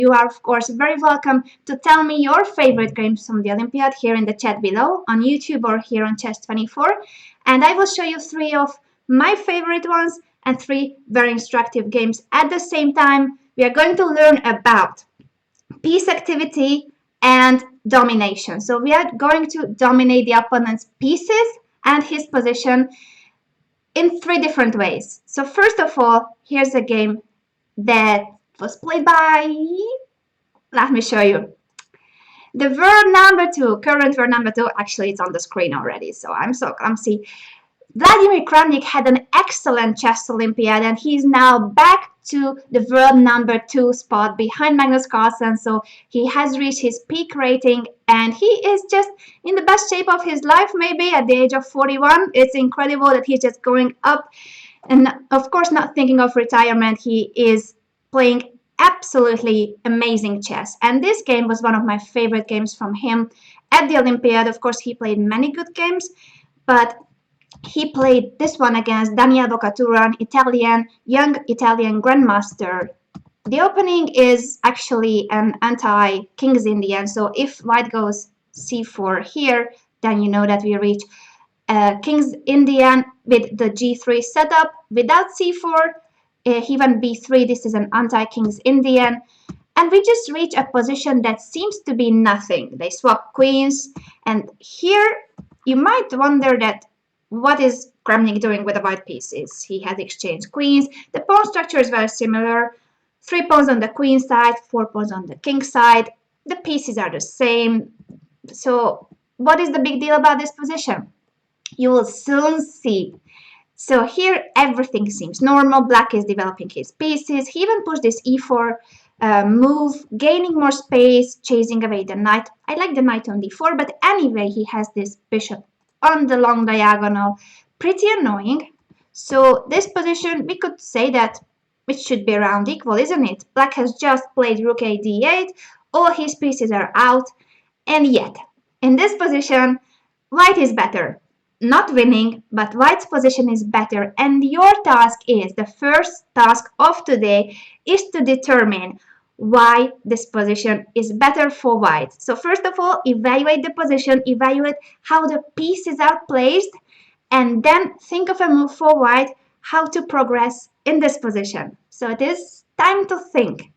You are, of course, very welcome to tell me your favorite games from the Olympiad here in the chat below on YouTube or here on Chess24. And I will show you 3 of my favorite ones and 3 very instructive games at the same time. We are going to learn about piece activity and domination. So we are going to dominate the opponent's pieces and his position in 3 different ways. So first of all, here's a game that was played by, let me show you. The world number 2, current world number 2, actually it's on the screen already, so I'm so clumsy. Vladimir Kramnik had an excellent chess Olympiad and he's now back to the world number 2 spot behind Magnus Carlsen. So he has reached his peak rating and he is just in the best shape of his life, maybe at the age of 41. It's incredible that he's just going up and of course not thinking of retirement. He is playing absolutely amazing chess. And this game was one of my favorite games from him at the Olympiad. Of course, he played many good games, but he played this one against Daniel Bocatura, an young Italian grandmaster. The opening is actually an anti-King's Indian, so if white goes c4 here, then you know that we reach King's Indian with the g3 setup. Without c4, he went b3, this is an anti-King's Indian. And we just reach a position that seems to be nothing. They swap queens, and here you might wonder that what is Kramnik doing with the white pieces? He has exchanged queens. The pawn structure is very similar. 3 pawns on the queen side, 4 pawns on the king side. The pieces are the same. So what is the big deal about this position? You will soon see. So here everything seems normal. Black is developing his pieces. He even pushed this e4 move, gaining more space, chasing away the knight. I like the knight on d4, but anyway, he has this bishop on the long diagonal. Pretty annoying. So this position, we could say that it should be around equal, isn't it? Black has just played rook a d8. All his pieces are out. And yet, in this position, white is better. Not winning, but white's position is better. And your task is, the first task of today, is to determine why this position is better for white. So first of all, evaluate the position, evaluate how the pieces are placed, and then think of a move for white, how to progress in this position. So it is time to think.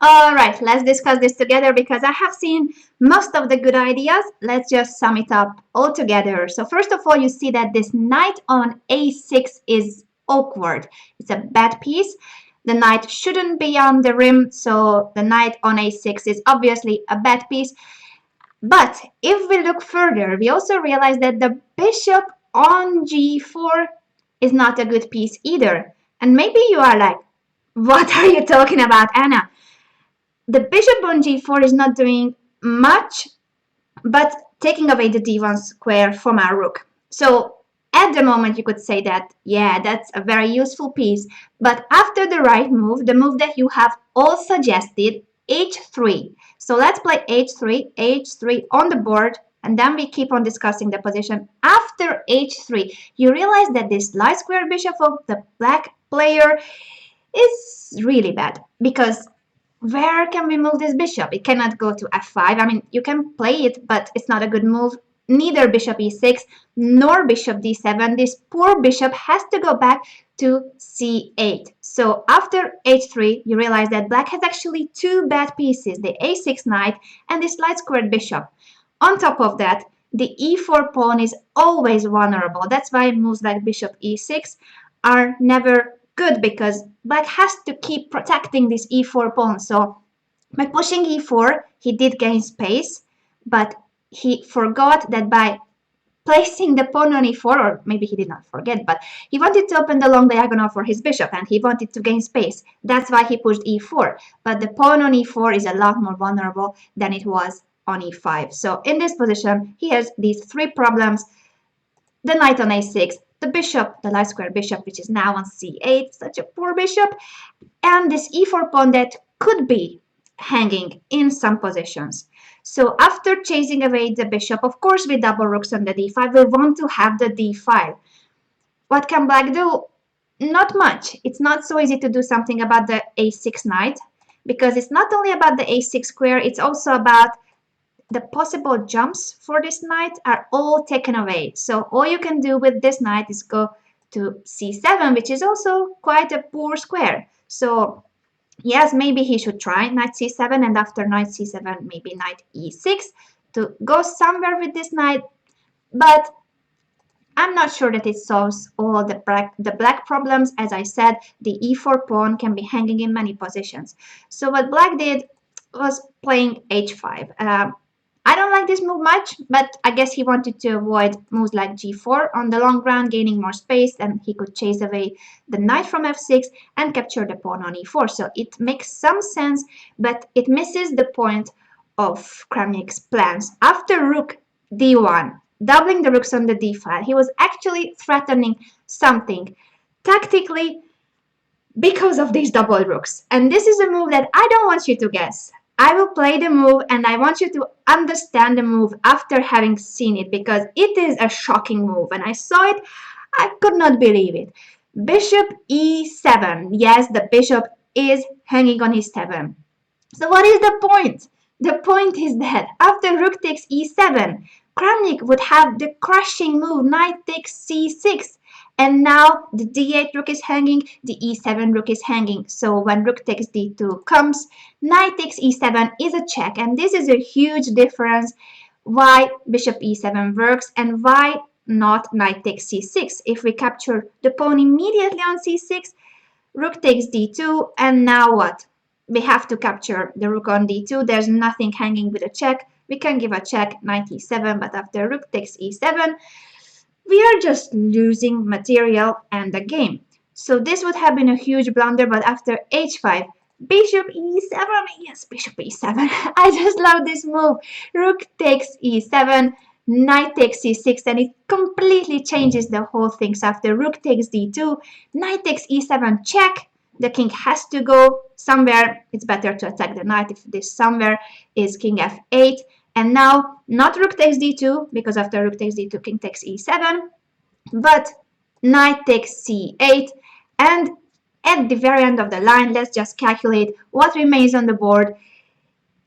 Alright, let's discuss this together because I have seen most of the good ideas. Let's just sum it up all together. So first of all, you see that this knight on a6 is awkward. It's a bad piece. The knight shouldn't be on the rim, so the knight on a6 is obviously a bad piece. But if we look further, we also realize that the bishop on g4 is not a good piece either. And maybe you are like, what are you talking about, Anna? The bishop on g4 is not doing much, but taking away the d1 square from our rook. So at the moment, you could say that, yeah, that's a very useful piece. But after the right move, the move that you have all suggested, h3. So let's play h3 on the board, and then we keep on discussing the position. After h3, you realize that this light square bishop of the black player is really bad, because where can we move this bishop? It cannot go to f5. I mean, you can play it, but it's not a good move. Neither bishop e6 nor bishop d7. This poor bishop has to go back to c8. So after h3, you realize that black has actually two bad pieces, the a6 knight and this light squared bishop. On top of that, the e4 pawn is always vulnerable. That's why moves like bishop e6 are never good, because black has to keep protecting this e4 pawn. So by pushing e4, he did gain space, but he forgot that by placing the pawn on e4, or maybe he did not forget, but he wanted to open the long diagonal for his bishop and he wanted to gain space. That's why he pushed e4. But the pawn on e4 is a lot more vulnerable than it was on e5. So in this position, he has these three problems: the knight on a6, the bishop, the light square bishop, which is now on c8, such a poor bishop, and this e4 pawn that could be hanging in some positions. So after chasing away the bishop, of course with double rooks on the d5, we want to have the d file. What can black do? Not much. It's not so easy to do something about the a6 knight, because it's not only about the a6 square, it's also about the possible jumps for this knight are all taken away. So all you can do with this knight is go to c7, which is also quite a poor square. So yes, maybe he should try knight c7, and after knight c7, maybe knight e6 to go somewhere with this knight. But I'm not sure that it solves all the black problems. As I said, the e4 pawn can be hanging in many positions. So what black did was playing h5. I don't like this move much, but I guess he wanted to avoid moves like g4 on the long run, gaining more space, and he could chase away the knight from f6 and capture the pawn on e4. So it makes some sense, but it misses the point of Kramnik's plans. After rook d1, doubling the rooks on the d file, he was actually threatening something tactically because of these double rooks. And this is a move that I don't want you to guess. I will play the move and I want you to understand the move after having seen it, because it is a shocking move. When I saw it, I could not believe it. Bishop e7. Yes, the bishop is hanging on his 7. So what is the point? The point is that after rook takes e7, Kramnik would have the crushing move knight takes c6. And now the d8 rook is hanging, the e7 rook is hanging. So when rook takes d2 comes, knight takes e7 is a check. And this is a huge difference why bishop e7 works and why not knight takes c6. If we capture the pawn immediately on c6, rook takes d2, and now what? We have to capture the rook on d2. There's nothing hanging with a check. We can give a check, knight e7, but after rook takes e7, we are just losing material and the game. So this would have been a huge blunder, but after h5, bishop e7, yes, bishop e7. I just love this move. Rook takes e7, knight takes c6, and it completely changes the whole thing. So after rook takes d2, knight takes e7, check. The king has to go somewhere. It's better to attack the knight if this somewhere is king f8. And now, not rook takes d2, because after rook takes d2, king takes e7, but knight takes c8. And at the very end of the line, let's just calculate what remains on the board.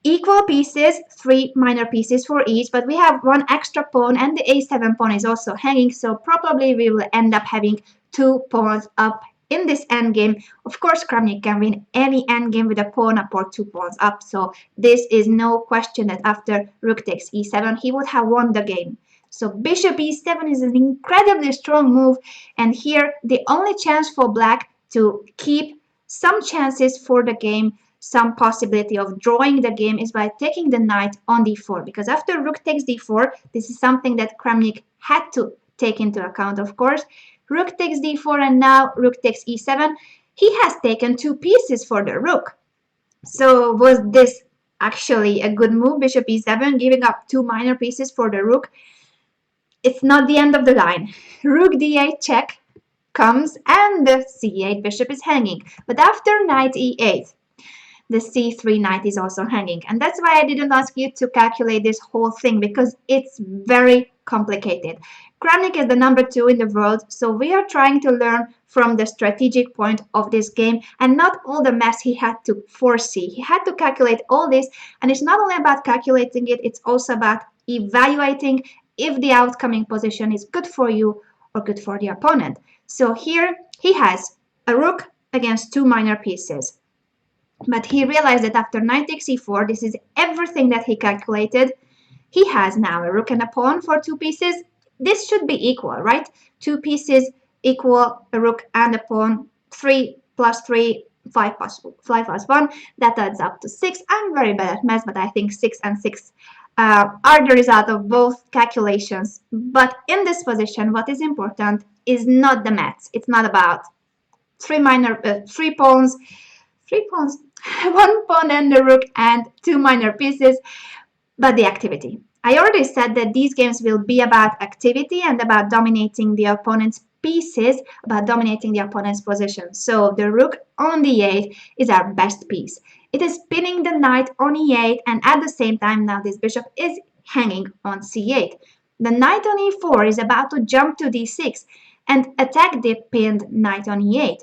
Equal pieces, 3 minor pieces for each, but we have one extra pawn, and the a7 pawn is also hanging, so probably we will end up having 2 pawns up in this endgame, of course, Kramnik can win any endgame with a pawn up or 2 pawns up. So this is no question that after rook takes e7, he would have won the game. So bishop e7 is an incredibly strong move. And here, the only chance for black to keep some chances for the game, some possibility of drawing the game, is by taking the knight on d4. Because after rook takes d4, this is something that Kramnik had to take into account, of course. Rook takes d4 and now rook takes e7. He has taken 2 pieces for the rook. So was this actually a good move, bishop e7, giving up 2 minor pieces for the rook? It's not the end of the line. Rook d8 check comes and the c8 bishop is hanging. But after knight e8, the c3 knight is also hanging. And that's why I didn't ask you to calculate this whole thing, because it's very complicated. Kramnik is the number 2 in the world, so we are trying to learn from the strategic point of this game and not all the mess he had to foresee. He had to calculate all this, and it's not only about calculating it, it's also about evaluating if the outcoming position is good for you or good for the opponent. So here he has a rook against 2 minor pieces. But he realized that after knight takes e4, this is everything that he calculated. He has now a rook and a pawn for 2 pieces. This should be equal, right? 2 pieces equal a rook and a pawn. 3 plus 3, 5 plus 1. That adds up to 6. I'm very bad at math, but I think 6 and 6 are the result of both calculations. But in this position, what is important is not the maths. It's not about 3 pawns, 1 pawn and a rook and 2 minor pieces, but the activity. I already said that these games will be about activity and about dominating the opponent's pieces, about dominating the opponent's position. So the rook on d8 is our best piece. It is pinning the knight on e8, and at the same time now this bishop is hanging on c8. The knight on e4 is about to jump to d6 and attack the pinned knight on e8.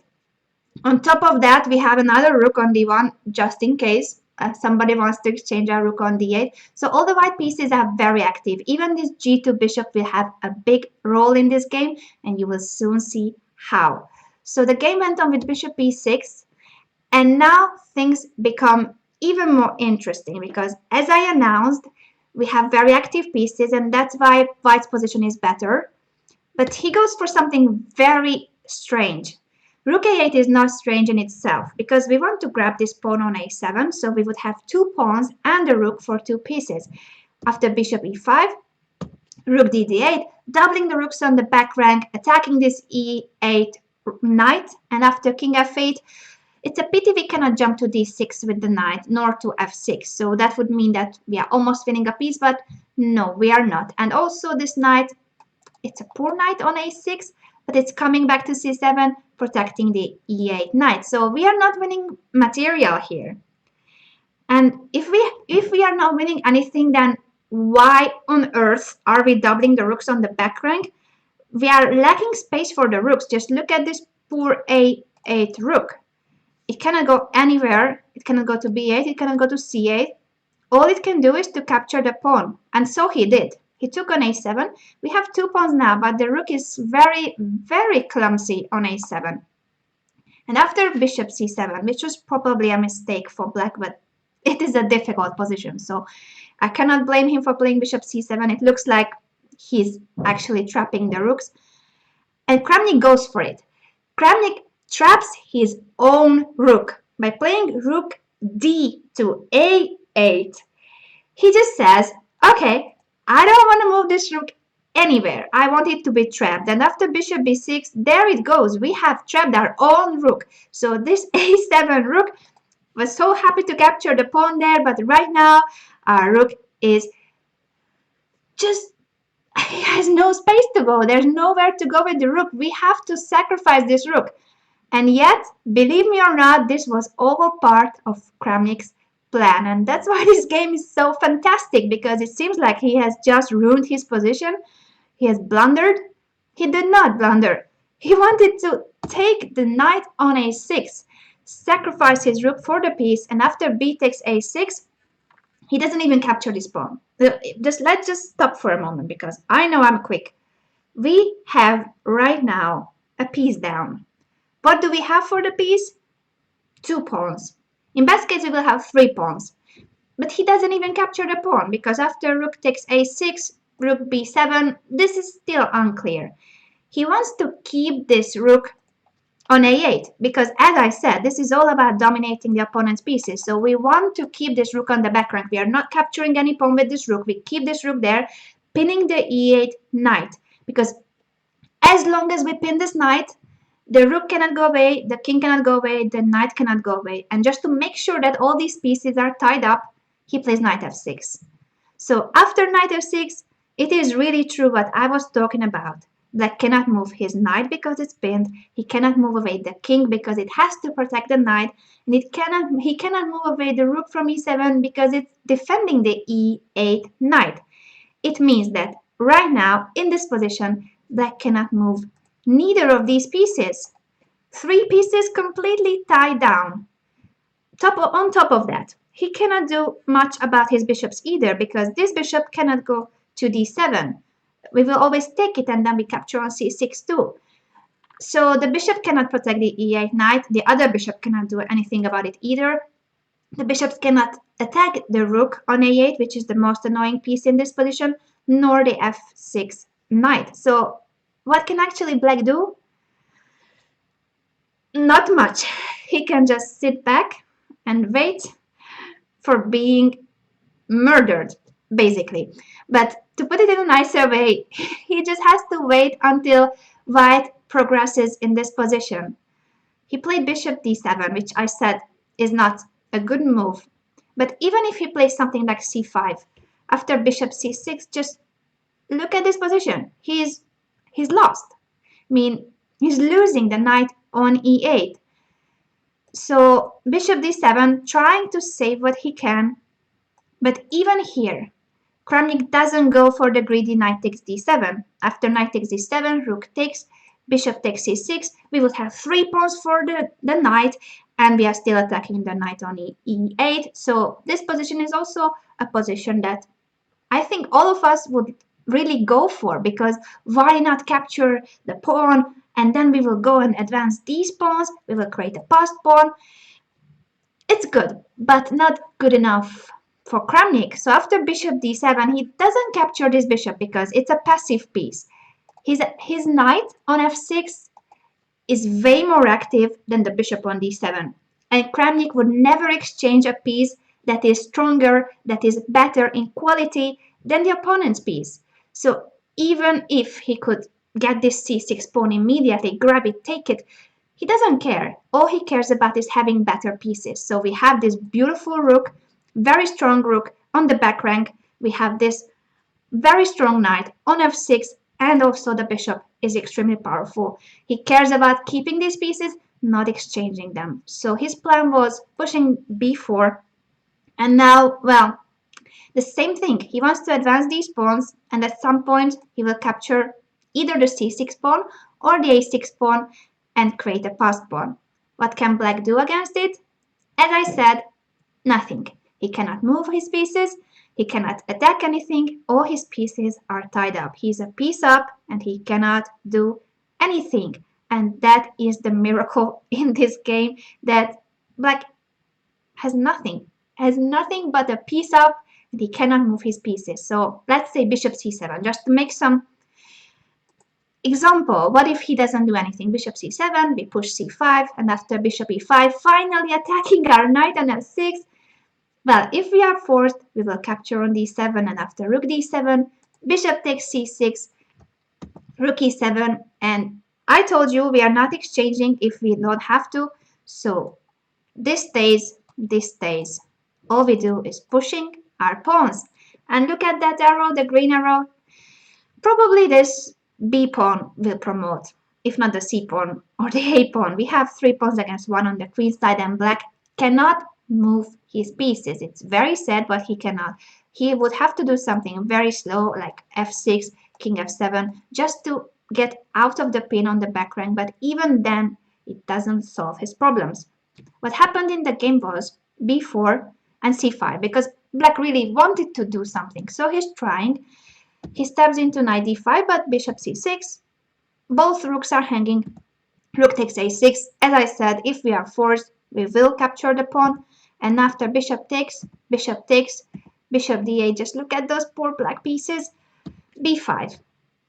On top of that, we have another rook on d1, just in case somebody wants to exchange our rook on d8. So all the white pieces are very active. Even this g2 bishop will have a big role in this game, and you will soon see how. So the game went on with bishop e6, and now things become even more interesting, because as I announced, we have very active pieces, and that's why white's position is better. But he goes for something very strange. Rook a8 is not strange in itself, because we want to grab this pawn on a7, so we would have 2 pawns and a rook for 2 pieces. After bishop e5, rook d8, doubling the rooks on the back rank, attacking this e8 knight, and after king f8, it's a pity we cannot jump to d6 with the knight, nor to f6, so that would mean that we are almost winning a piece, but no, we are not. And also this knight, it's a poor knight on a6, but it's coming back to c7, protecting the e8 knight. So we are not winning material here. And if we are not winning anything, then why on earth are we doubling the rooks on the back rank? We are lacking space for the rooks. Just look at this poor a8 rook. It cannot go anywhere. It cannot go to b8. It cannot go to c8. All it can do is to capture the pawn. And so he did. He took on a7. We have 2 pawns now, but the rook is very, very clumsy on a7. And after bishop c7, which was probably a mistake for black, but it is a difficult position, so I cannot blame him for playing bishop c7. It looks like he's actually trapping the rooks. And Kramnik goes for it. Kramnik traps his own rook by playing rook d to a8. He just says, okay, I don't want to move this rook anywhere. I want it to be trapped. And after bishop b6, there it goes. We have trapped our own rook. So this a7 rook was so happy to capture the pawn there, but right now our rook is just, he has no space to go. There's nowhere to go with the rook. We have to sacrifice this rook. And yet, believe me or not, this was all part of Kramnik's plan, and that's why this game is so fantastic, because it seems like he has just ruined his position. He has blundered. He did not blunder. He wanted to take the knight on a6, sacrifice his rook for the piece, and after b takes a6, he doesn't even capture this pawn. Let's just stop for a moment, because I know I'm quick. We have right now a piece down. What do we have for the piece? 2 pawns. In best case, we will have 3 pawns. But he doesn't even capture the pawn, because after rook takes a6, rook b7, this is still unclear. He wants to keep this rook on a8, because as I said, this is all about dominating the opponent's pieces. So we want to keep this rook on the back rank. We are not capturing any pawn with this rook. We keep this rook there, pinning the e8 knight, because as long as we pin this knight, the rook cannot go away, the king cannot go away, the knight cannot go away. And just to make sure that all these pieces are tied up, he plays knight f6. So after knight f6, it is really true what I was talking about. Black cannot move his knight because it's pinned. He cannot move away the king because it has to protect the knight. And he cannot move away the rook from e7 because it's defending the e8 knight. It means that right now, in this position, Black cannot move neither of these pieces. 3 pieces completely tied down. On top of that, he cannot do much about his bishops either, because this bishop cannot go to d7. We will always take it and then we capture on c6 too. So the bishop cannot protect the e8 knight. The other bishop cannot do anything about it either. The bishops cannot attack the rook on a8, which is the most annoying piece in this position, nor the f6 knight. So what can actually Black do? Not much. He can just sit back and wait for being murdered, basically. But to put it in a nicer way, he just has to wait until white progresses in this position. He played bishop d7, which I said is not a good move. But even if he plays something like c5, after bishop c6, just look at this position. He's lost. I mean, he's losing the knight on e8. So bishop d7, trying to save what he can. But even here, Kramnik doesn't go for the greedy knight takes d7. After knight takes d7, rook takes, bishop takes c6. We would have 3 pawns for the knight, and we are still attacking the knight on e8. So this position is also a position that I think all of us would really go for, because why not capture the pawn, and then we will go and advance these pawns. We will create a passed pawn. It's good, but not good enough for Kramnik. So after bishop d7, he doesn't capture this bishop because it's a passive piece. His knight on f6 is way more active than the bishop on d7. And Kramnik would never exchange a piece that is stronger, that is better in quality than the opponent's piece. So even if he could get this c6 pawn immediately, grab it, take it, he doesn't care. All he cares about is having better pieces. So we have this beautiful rook, very strong rook on the back rank. We have this very strong knight on f6, and also the bishop is extremely powerful. He cares about keeping these pieces, not exchanging them. So his plan was pushing b4, and now, well, the same thing. He wants to advance these pawns, and at some point he will capture either the c6 pawn or the a6 pawn and create a passed pawn. What can Black do against it? As I said, nothing. He cannot move his pieces, he cannot attack anything, all his pieces are tied up. He's a piece up and he cannot do anything. And that is the miracle in this game, that Black has nothing but a piece up, and he cannot move his pieces. So let's say bishop c7, just to make some example. What if he doesn't do anything? Bishop c7, we push c5, and after bishop e5, finally attacking our knight on f6. Well, if we are forced, we will capture on d7, and after rook d7, bishop takes c6, rook e7, and I told you we are not exchanging if we don't have to. So this stays, this stays. All we do is pushing our pawns. And look at that arrow, the green arrow. Probably this b pawn will promote, if not the c pawn or the a pawn. We have 3 pawns against 1 on the queen side, and Black cannot move his pieces. It's very sad, but he cannot. He would have to do something very slow, like f6, king f7, just to get out of the pin on the back rank, but even then it doesn't solve his problems. What happened in the game was b4 and c5, because Black really wanted to do something, so he's trying. He stabs into knight d5, but bishop c6. Both rooks are hanging. Rook takes a6. As I said, if we are forced, we will capture the pawn. And after bishop takes, bishop d8. Just look at those poor black pieces. b5.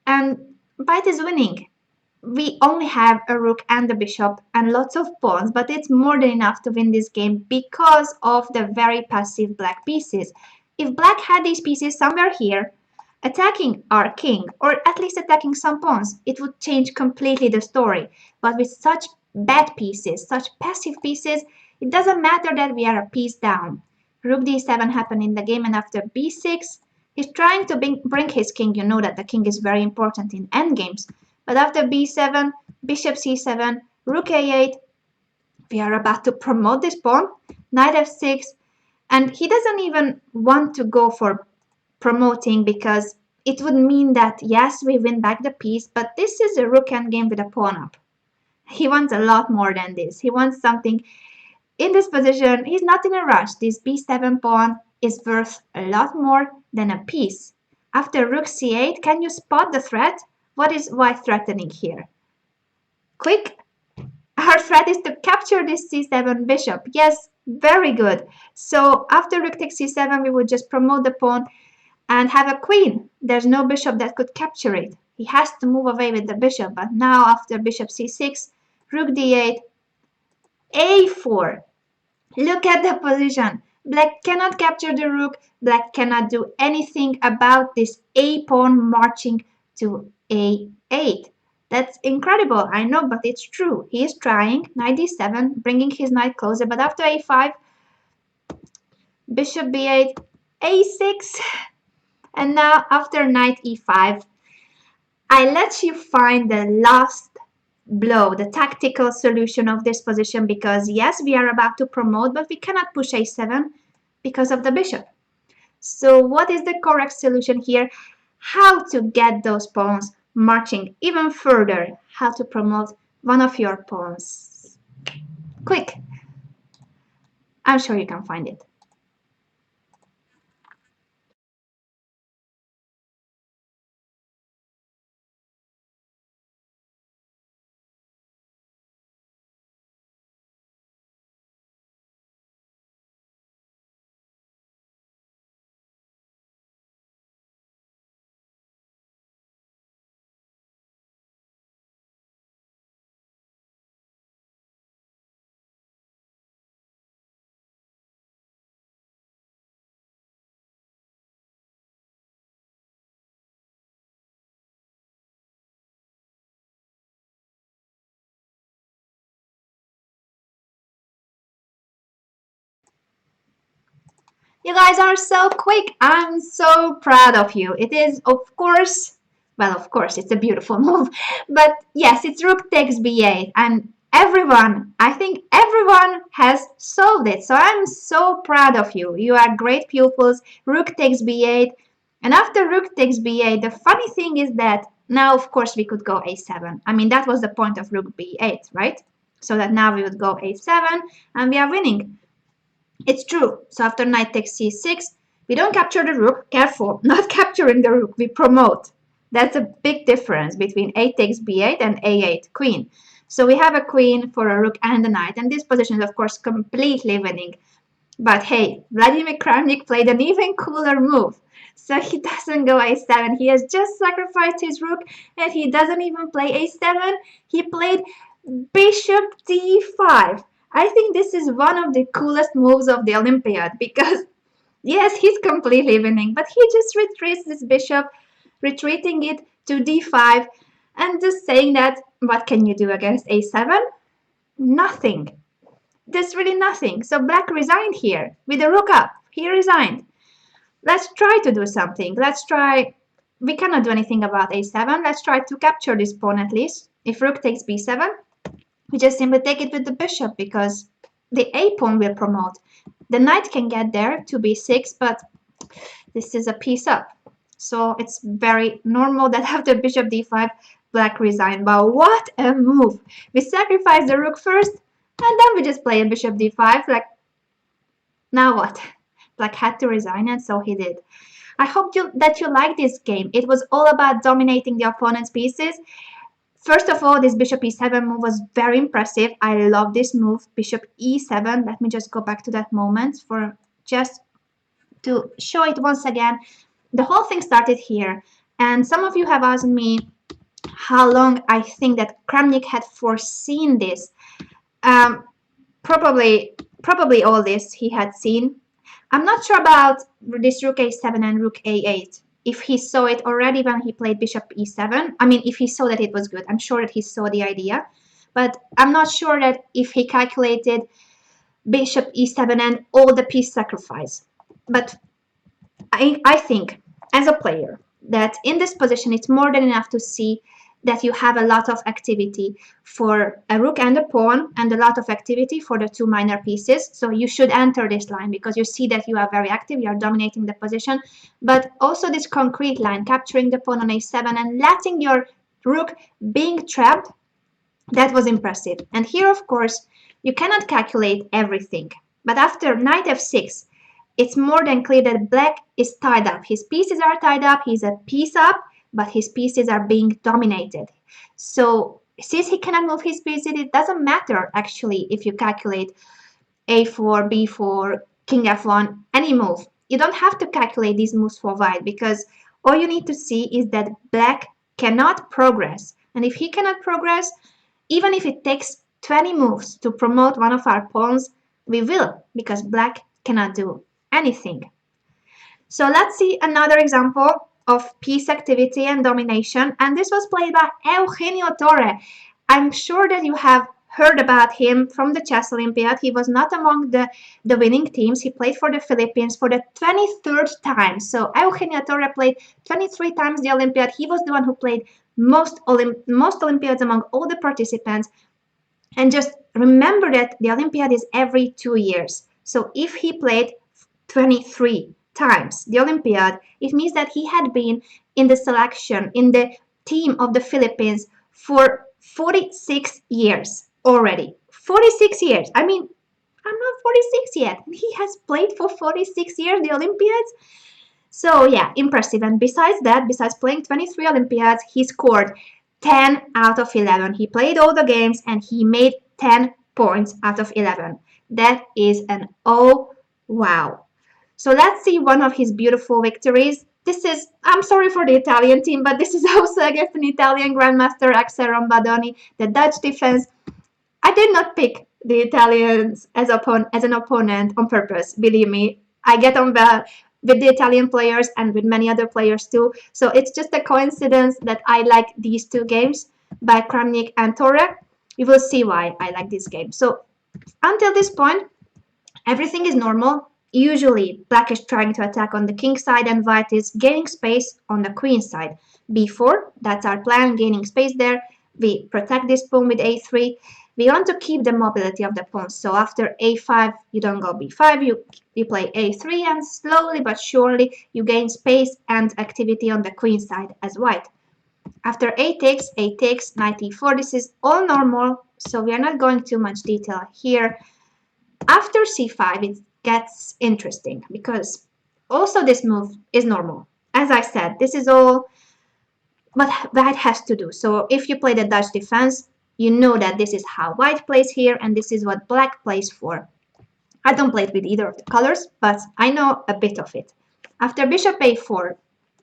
And white is winning. We only have a rook and a bishop and lots of pawns, but it's more than enough to win this game because of the very passive black pieces. If black had these pieces somewhere here, attacking our king, or at least attacking some pawns, it would change completely the story. But with such bad pieces, such passive pieces, it doesn't matter that we are a piece down. Rook d7 happened in the game, and after b6, he's trying to bring his king. You know that the king is very important in endgames. But after b7, bishop c7, rook a8, we are about to promote this pawn, knight f6, and he doesn't even want to go for promoting because it would mean that yes, we win back the piece, but this is a rook endgame with a pawn up. He wants a lot more than this. He wants something in this position. He's not in a rush. This b7 pawn is worth a lot more than a piece. After rook c8, can you spot the threat? What is white threatening here? Quick! Our threat is to capture this c7 bishop. Yes, very good. So after rook takes c7, we would just promote the pawn and have a queen. There's no bishop that could capture it. He has to move away with the bishop. But now after bishop c6, rook d8, a4. Look at the position. Black cannot capture the rook. Black cannot do anything about this a pawn marching to a8. That's incredible, I know, but it's true. He is trying. Knight d7, bringing his knight closer. But after a5, bishop b8, a6. And now after knight e5, I let you find the last blow, the tactical solution of this position, because yes, we are about to promote, but we cannot push a7 because of the bishop. So what is the correct solution here? How to get those pawns marching even further, how to promote one of your pawns. Quick! I'm sure you can find it. You guys are so quick. I'm so proud of you. It is, of course, well, of course, it's a beautiful move. But yes, it's rook takes b8. And everyone, I think everyone has solved it. So I'm so proud of you. You are great pupils. Rook takes b8. And after rook takes b8, the funny thing is that now, of course, we could go a7. I mean, that was the point of rook b8, right? So that now we would go a7 and we are winning. It's true. So after knight takes c6, we don't capture the rook. Careful, not capturing the rook. We promote. That's a big difference between a takes b8 and a8 queen. So we have a queen for a rook and a knight. And this position is, of course, completely winning. But hey, Vladimir Kramnik played an even cooler move. So he doesn't go a7. He has just sacrificed his rook and he doesn't even play a7. He played bishop d5. I think this is one of the coolest moves of the Olympiad because, yes, he's completely winning, but he just retreats this bishop, retreating it to d5 and just saying that, what can you do against a7? Nothing. There's really nothing. So black resigned here with the rook up. He resigned. Let's try to do something. Let's try. We cannot do anything about a7. Let's try to capture this pawn at least. If rook takes b7, we just simply take it with the bishop because the a pawn will promote. The knight can get there to b6, but this is a piece up. So it's very normal that after bishop d5, black resigned. But what a move! We sacrifice the rook first, and then we just play a bishop d5. Like, now what? Black had to resign, and so he did. I hope that you like this game. It was all about dominating the opponent's pieces. First of all, this bishop e7 move was very impressive. I love this move, bishop e7. Let me just go back to that moment for just to show it once again. The whole thing started here, and some of you have asked me how long I think that Kramnik had foreseen this. Probably all this he had seen. I'm not sure about this rook a7 and rook a8. If he saw it already when he played bishop e7, I mean, if he saw that it was good, I'm sure that he saw the idea. But I'm not sure that if he calculated bishop e7 and all the piece sacrifice. But I think, as a player, that in this position it's more than enough to see that you have a lot of activity for a rook and a pawn and a lot of activity for the two minor pieces. So you should enter this line because you see that you are very active, you are dominating the position. But also this concrete line, capturing the pawn on a7 and letting your rook being trapped, that was impressive. And here, of course, you cannot calculate everything. But after knight f6, it's more than clear that black is tied up. His pieces are tied up, he's a piece up, but his pieces are being dominated. So since he cannot move his pieces, it doesn't matter actually if you calculate a4, b4, king f1, any move. You don't have to calculate these moves for white because all you need to see is that black cannot progress. And if he cannot progress, even if it takes 20 moves to promote one of our pawns, we will, because black cannot do anything. So let's see another example of piece activity and domination, and this was played by Eugenio Torre. I'm sure that you have heard about him from the Chess Olympiad. He was not among the winning teams. He played for the Philippines for the 23rd time. So Eugenio Torre played 23 times the Olympiad. He was the one who played most Olympiads among all the participants. And just remember that the Olympiad is every 2 years. So if he played 23 times the Olympiad, it means that he had been in the selection, in the team of the Philippines for 46 years already. 46 years. I mean, I'm not 46 yet. He has played for 46 years the Olympiads. So yeah, impressive. And besides that, besides playing 23 Olympiads, he scored 10 out of 11. He played all the games and he made 10 points out of 11. That is an oh wow. So let's see one of his beautiful victories. This is, I'm sorry for the Italian team, but this is also against an Italian Grandmaster, Axel Rombadoni, the Dutch defense. I did not pick the Italians as an opponent on purpose, believe me. I get on well with the Italian players and with many other players too. So it's just a coincidence that I like these two games by Kramnik and Torre. You will see why I like this game. So until this point, everything is normal. Usually, black is trying to attack on the king side and white is gaining space on the queen side. b4, that's our plan, gaining space there. We protect this pawn with a3. We want to keep the mobility of the pawns. So after a5, you don't go b5, you play a3, and slowly but surely you gain space and activity on the queen side as white. After a takes, knight e4, this is all normal, so we are not going too much detail here. After c5, it gets interesting because also this move is normal. As I said, this is all what white has to do. So if you play the Dutch defense, you know that this is how white plays here and this is what black plays for. I don't play it with either of the colors, but I know a bit of it. After bishop a4,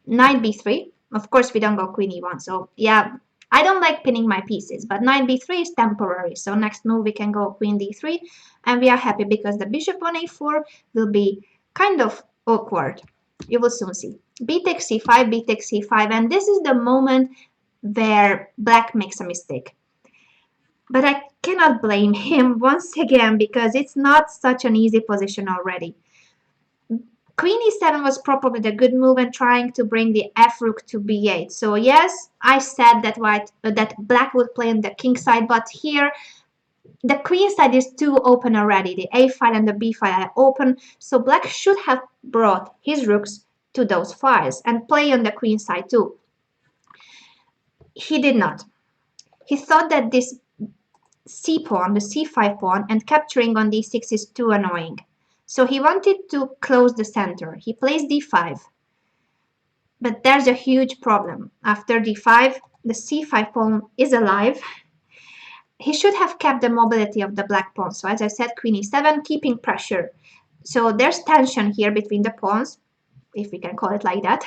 knight b3, of course we don't go queen e1, so yeah, I don't like pinning my pieces, but knight b3 is temporary, so next move we can go queen d3, and we are happy because the bishop on a4 will be kind of awkward. You will soon see. B takes c5, b takes c5, and this is the moment where black makes a mistake. But I cannot blame him once again because it's not such an easy position already. Queen e7 was probably the good move and trying to bring the f-rook to b8. So yes, I said that that black would play on the king side, but here the queen side is too open already. The a file and the b file are open, so black should have brought his rooks to those files and play on the queen side too. He did not. He thought that this c pawn, the c5 pawn, and capturing on d6 is too annoying. So he wanted to close the center. He plays d5. But there's a huge problem. After d5, the c5 pawn is alive, he should have kept the mobility of the black pawn. So as I said, queen e7, keeping pressure. So there's tension here between the pawns, if we can call it like that.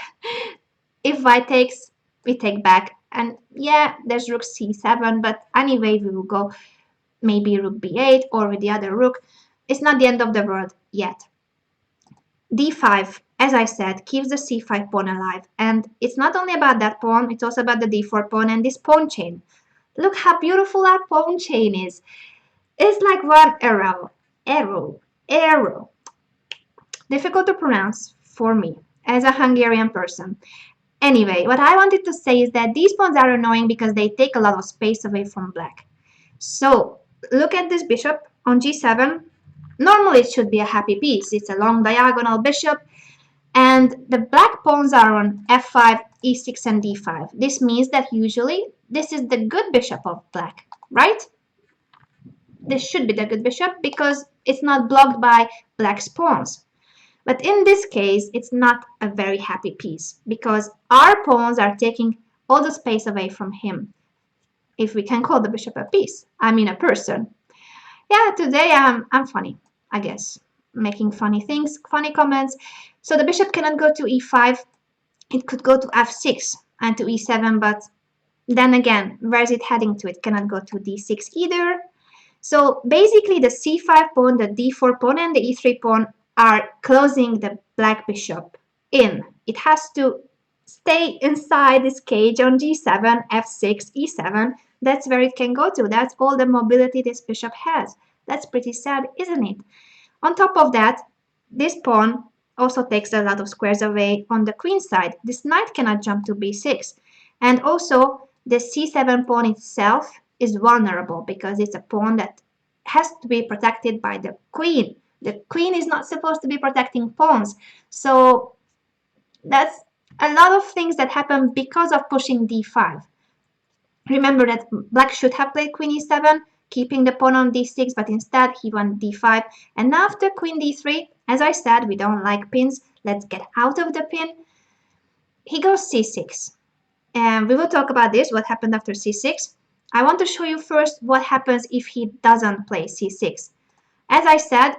If white takes, we take back. And yeah, there's rook c7, but anyway, we will go maybe rook b8 or with the other rook. It's not the end of the world yet. d5, as I said, keeps the c5 pawn alive. And it's not only about that pawn, it's also about the d4 pawn and this pawn chain. Look how beautiful our pawn chain is. It's like one arrow. Difficult to pronounce for me as a Hungarian person. Anyway, what I wanted to say is that these pawns are annoying because they take a lot of space away from black. So look at this bishop on g7. Normally it should be a happy piece. It's a long diagonal bishop. And the black pawns are on f5, e6, and d5. This means that usually this is the good bishop of black, right? This should be the good bishop because it's not blocked by black's pawns. But in this case, it's not a very happy piece because our pawns are taking all the space away from him. If we can call the bishop a piece, I mean a person. Yeah, today I'm funny, I guess, making funny things, funny comments. So the bishop cannot go to e5. It could go to f6 and to e7, but then again, where is it heading to? It cannot go to d6 either. So basically the c5 pawn, the d4 pawn, and the e3 pawn are closing the black bishop in. It has to stay inside this cage on g7, f6, e7. That's where it can go to. That's all the mobility this bishop has. That's pretty sad, isn't it? On top of that, this pawn also takes a lot of squares away on the queen side. This knight cannot jump to b6. And also, the c7 pawn itself is vulnerable because it's a pawn that has to be protected by the queen. The queen is not supposed to be protecting pawns. So that's a lot of things that happen because of pushing d5. Remember that black should have played queen e7, keeping the pawn on d6, but instead he went d5. And now after queen d3, as I said, we don't like pins. Let's get out of the pin. He goes c6. And we will talk about this, what happened after c6. I want to show you first what happens if he doesn't play c6. As I said,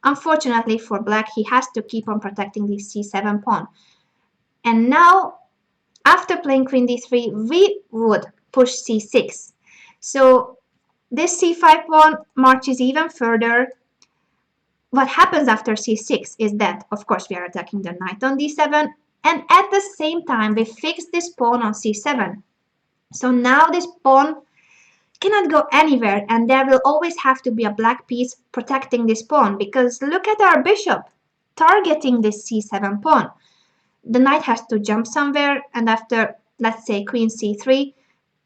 unfortunately for black, he has to keep on protecting the c7 pawn. And now, after playing queen d3, we would push c6. So this c5 pawn marches even further. What happens after c6 is that, of course, we are attacking the knight on d7, and at the same time, we fix this pawn on c7. So now this pawn cannot go anywhere, and there will always have to be a black piece protecting this pawn, because look at our bishop targeting this c7 pawn. The knight has to jump somewhere, and after, let's say, queen c3,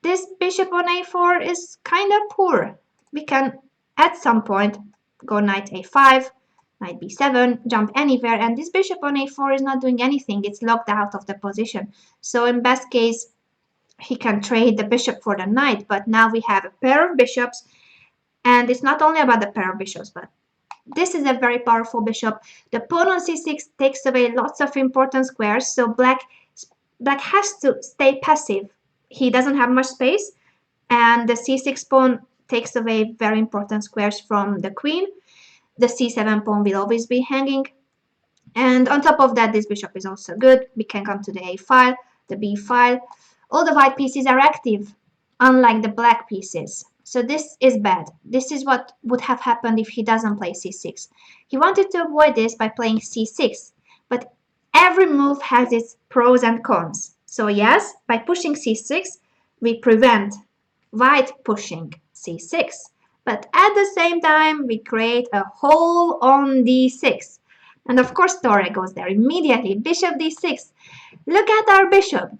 this bishop on a4 is kind of poor. We can, at some point, go knight a5, knight b7, jump anywhere, and this bishop on a4 is not doing anything. It's locked out of the position. So in best case, he can trade the bishop for the knight, but now we have a pair of bishops, and it's not only about the pair of bishops, but this is a very powerful bishop. The pawn on c6 takes away lots of important squares, so black has to stay passive. He doesn't have much space, and the c6 pawn takes away very important squares from the queen. The c7 pawn will always be hanging, and on top of that, this bishop is also good. We can come to the a file, the b file. All the white pieces are active, unlike the black pieces. So this is bad. This is what would have happened if he doesn't play c6. He wanted to avoid this by playing c6, but every move has its pros and cons. So yes, by pushing c6, we prevent white pushing c6. But at the same time, we create a hole on d6. And of course, Torre goes there immediately. Bishop d6. Look at our bishop.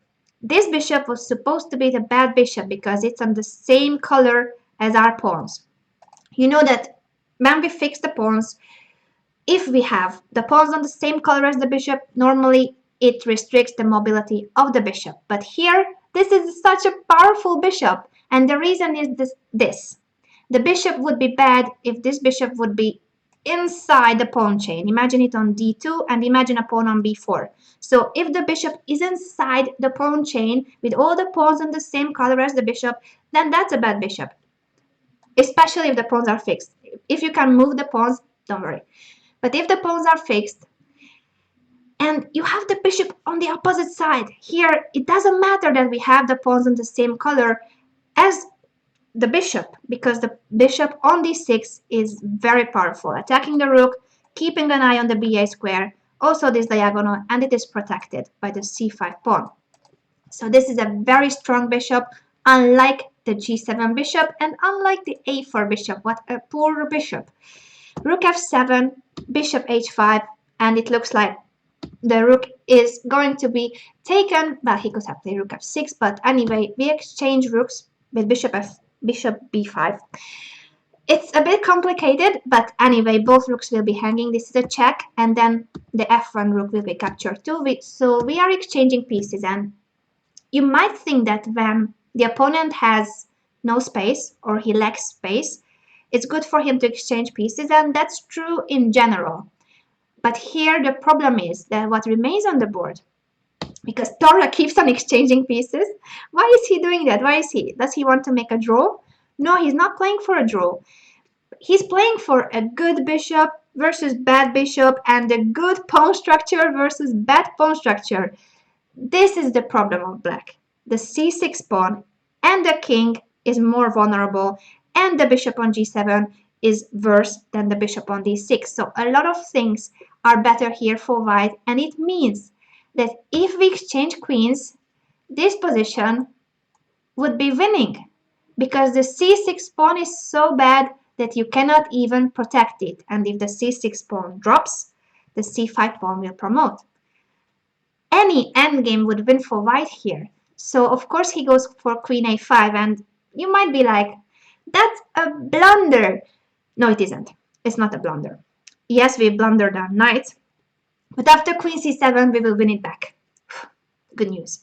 This bishop was supposed to be the bad bishop because it's on the same color as our pawns. You know that when we fix the pawns, if we have the pawns on the same color as the bishop, normally it restricts the mobility of the bishop. But here, this is such a powerful bishop, and the reason is this. The bishop would be bad if this bishop would be inside the pawn chain. Imagine it on d2 and imagine a pawn on b4. So if the bishop is inside the pawn chain with all the pawns on the same color as the bishop, then that's a bad bishop. Especially if the pawns are fixed. If you can move the pawns, don't worry. But if the pawns are fixed and you have the bishop on the opposite side, here it doesn't matter that we have the pawns on the same color as the bishop, because the bishop on d6 is very powerful, attacking the rook, keeping an eye on the ba square, also this diagonal, and it is protected by the c5 pawn. So this is a very strong bishop, unlike the g7 bishop and unlike the a4 bishop. What a poor bishop. Rook f7, bishop h5, and it looks like the rook is going to be taken. Well, he could have played rook f6, but anyway, we exchange rooks with bishop b5. It's a bit complicated, but anyway, both rooks will be hanging. This is a check, and then the f1 rook will be captured too. So we are exchanging pieces, and you might think that when the opponent has no space or he lacks space, it's good for him to exchange pieces, and that's true in general. But here the problem is that what remains on the board, because Tora keeps on exchanging pieces. Why is he doing that? Does he want to make a draw? No, he's not playing for a draw. He's playing for a good bishop versus bad bishop and a good pawn structure versus bad pawn structure. This is the problem of black. The c6 pawn and the king is more vulnerable, and the bishop on g7 is worse than the bishop on d6. So a lot of things are better here for white, and it means that if we exchange queens, this position would be winning, because the c6 pawn is so bad that you cannot even protect it, and if the c6 pawn drops, the c5 pawn will promote. Any endgame would win for white here. So of course he goes for queen a5, and you might be like, that's a blunder. No, it isn't. It's not a blunder. Yes, we blundered our knight, but after queen c7 we will win it back. Good news.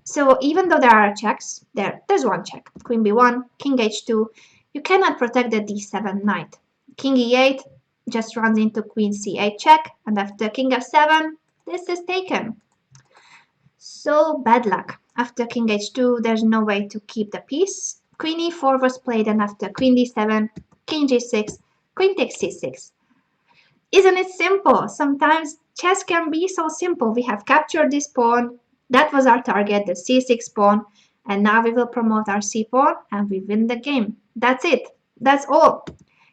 So even though there are checks, there's one check. Queen b1, king h2, you cannot protect the d7 knight. King e8 just runs into queen c8 check, and after king f7, this is taken. So bad luck. After king h2, there's no way to keep the piece. Queen e4 was played, and after queen d7, king g6, queen takes c6. Isn't it simple? Sometimes chess can be so simple. We have captured this pawn. That was our target, the c6 pawn. And now we will promote our c pawn and we win the game. That's it. That's all.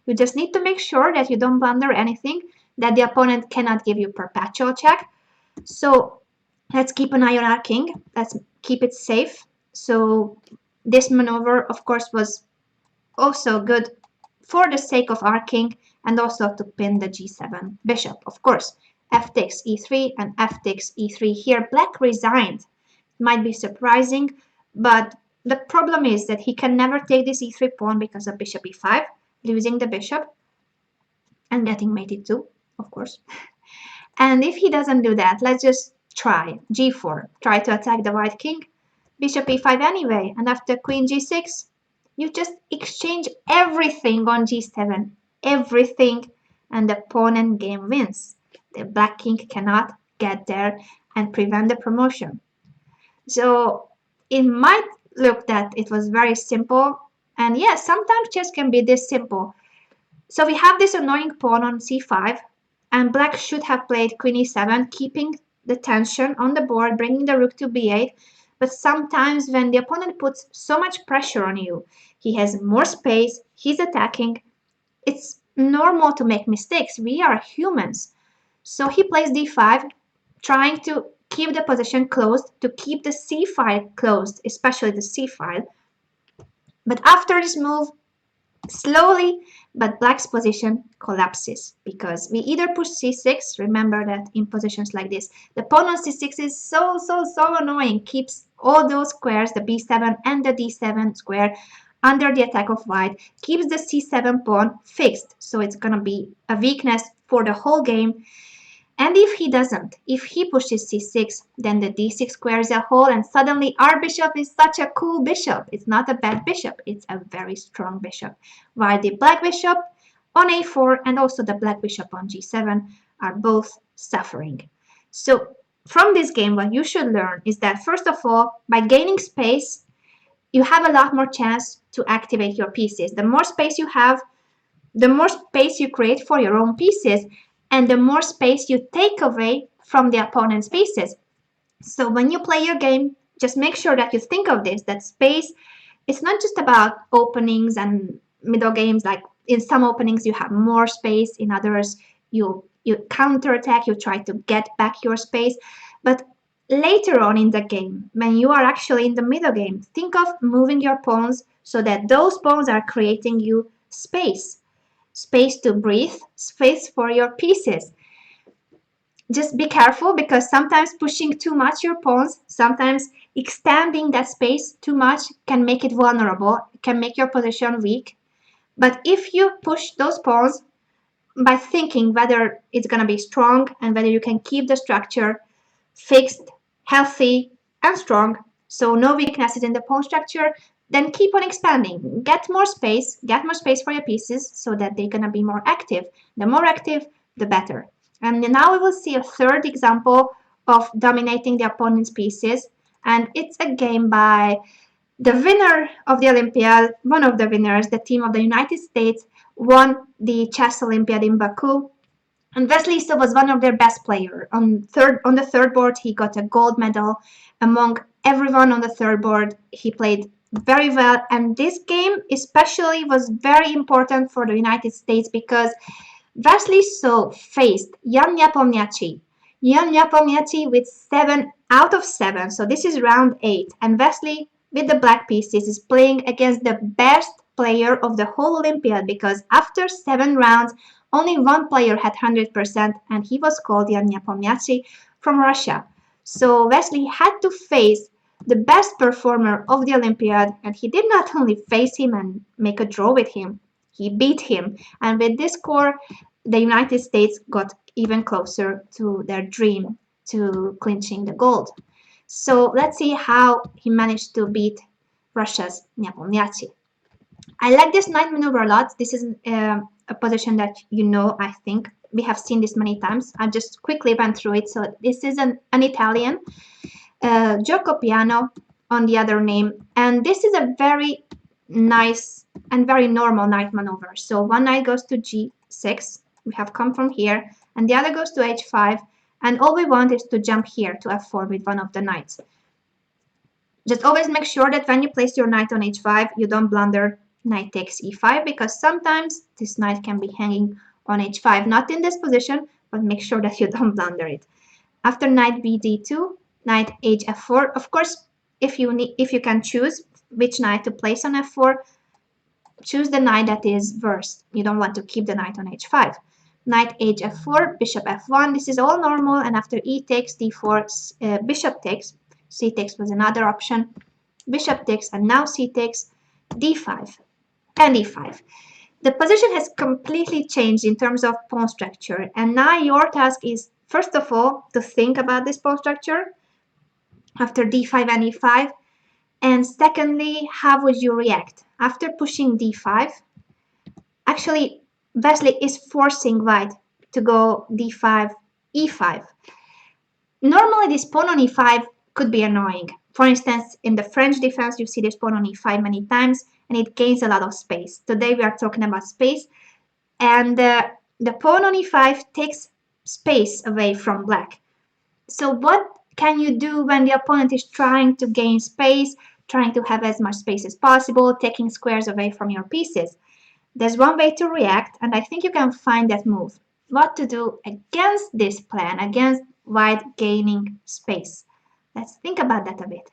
You just need to make sure that you don't blunder anything, that the opponent cannot give you perpetual check. So let's keep an eye on our king. Let's keep it safe. So this maneuver, of course, was also good for the sake of our king, and also to pin the g7 bishop, of course. F takes e3 and f takes e3 here. Black resigned. Might be surprising, but the problem is that he can never take this e3 pawn because of bishop e5, losing the bishop and getting mated too, of course. And if he doesn't do that, let's just try g4. Try to attack the white king. Bishop e5 anyway, and after queen g6, you just exchange everything on g7. Everything, and the pawn and game wins. The black king cannot get there and prevent the promotion. So it might look that it was very simple, and yes, sometimes chess can be this simple. So we have this annoying pawn on c5, and black should have played queen e7, keeping the tension on the board, bringing the rook to b8. But sometimes when the opponent puts so much pressure on you, he has more space, he's attacking, it's normal to make mistakes. We are humans. So he plays d5, trying to keep the position closed, to keep the c file closed, especially the c file. But after this move, slowly, but black's position collapses, because we either push c6, remember that in positions like this, the pawn on c6 is so annoying, keeps all those squares, the b7 and the d7 square, under the attack of white, keeps the c7 pawn fixed. So it's gonna be a weakness for the whole game. And if he doesn't, if he pushes c6, then the d6 square is a hole, and suddenly our bishop is such a cool bishop. It's not a bad bishop, it's a very strong bishop. While the black bishop, on a4 and also the black bishop on g7 are both suffering. So from this game, what you should learn is that first of all, by gaining space, you have a lot more chance to activate your pieces. The more space you have, the more space you create for your own pieces, and the more space you take away from the opponent's pieces. So when you play your game, just make sure that you think of this, that space, it's not just about openings and middle games. Like in some openings you have more space, in others you counterattack, you try to get back your space. But later on in the game, when you are actually in the middle game, think of moving your pawns so that those pawns are creating you space. Space to breathe, space for your pieces. Just be careful, because sometimes pushing too much your pawns, sometimes extending that space too much can make it vulnerable, can make your position weak. But if you push those pawns by thinking whether it's going to be strong and whether you can keep the structure fixed, healthy, and strong, so no weaknesses in the pawn structure, then keep on expanding. Get more space for your pieces so that they're going to be more active. The more active, the better. And now we will see a third example of dominating the opponent's pieces. And it's a game by the winner of the Olympiad, one of the winners, the team of the United States, won the Chess Olympiad in Baku. And Vasilisa was one of their best players. On the third board, he got a gold medal. Among everyone on the third board, he played very well. And this game especially was very important for the United States because Vasilisa faced Jan Nepomniachtchi. Jan Nepomniachtchi with 7 out of 7. So this is round 8. And Vasily, with the black pieces, is playing against the best player of the whole Olympiad, because after 7 rounds, only one player had 100%, and he was called Jan Nepomniachtchi from Russia. So Vasily had to face the best performer of the Olympiad, and he did not only face him and make a draw with him, he beat him. And with this score, the United States got even closer to their dream to clinching the gold. So let's see how he managed to beat Russia's Nepomniachtchi. I like this knight maneuver a lot. This is a position that you know, I think. We have seen this many times. I just quickly went through it. So this is an Italian, Giocopiano on the other name. And this is a very nice and very normal knight maneuver. So one knight goes to g6. We have come from here. And the other goes to h5. And all we want is to jump here to f4 with one of the knights. Just always make sure that when you place your knight on h5, you don't blunder knight takes e5, because sometimes this knight can be hanging on h5. Not in this position, but make sure that you don't blunder it. After knight bd2, knight hf4. Of course, if you can choose which knight to place on f4, choose the knight that is versed. You don't want to keep the knight on h5. Knight hf4, bishop f1. This is all normal. And after e takes d4, bishop takes. C takes was another option. Bishop takes, and now c takes, d5 and e5. The position has completely changed in terms of pawn structure. And now your task is, first of all, to think about this pawn structure after d5 and e5. And secondly, how would you react? After pushing d5, actually, Vasily is forcing white to go d5, e5. Normally, this pawn on e5 could be annoying. For instance, in the French defense, you see this pawn on e5 many times, and it gains a lot of space. Today, we are talking about space. And the pawn on e5 takes space away from black. So what can you do when the opponent is trying to gain space, trying to have as much space as possible, taking squares away from your pieces? There's one way to react, and I think you can find that move. What to do against this plan, against white gaining space? Let's think about that a bit.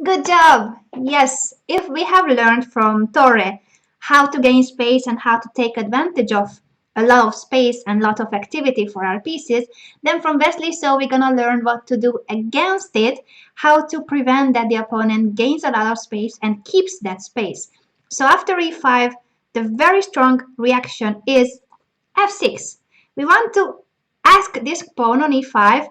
Good job! Yes, if we have learned from Torre how to gain space and how to take advantage of a lot of space and a lot of activity for our pieces, then from Wesley so we're gonna learn what to do against it, how to prevent that the opponent gains a lot of space and keeps that space. So after e5, the very strong reaction is f6. We want to ask this pawn on e5,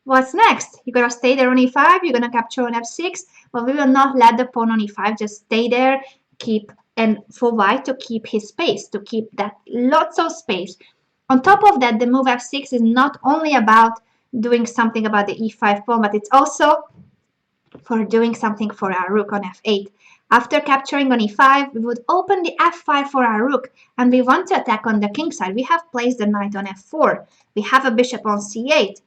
what's next? You're gonna stay there on e5, you're gonna capture on f6, but we will not let the pawn on e5 just stay there, keep, and for white to keep his space, to keep that lots of space. On top of that, the move f6 is not only about doing something about the e5 pawn, but it's also for doing something for our rook on f8. After capturing on e5, we would open the f5 for our rook, and we want to attack on the king side. We have placed the knight on f4. We have a bishop on c8.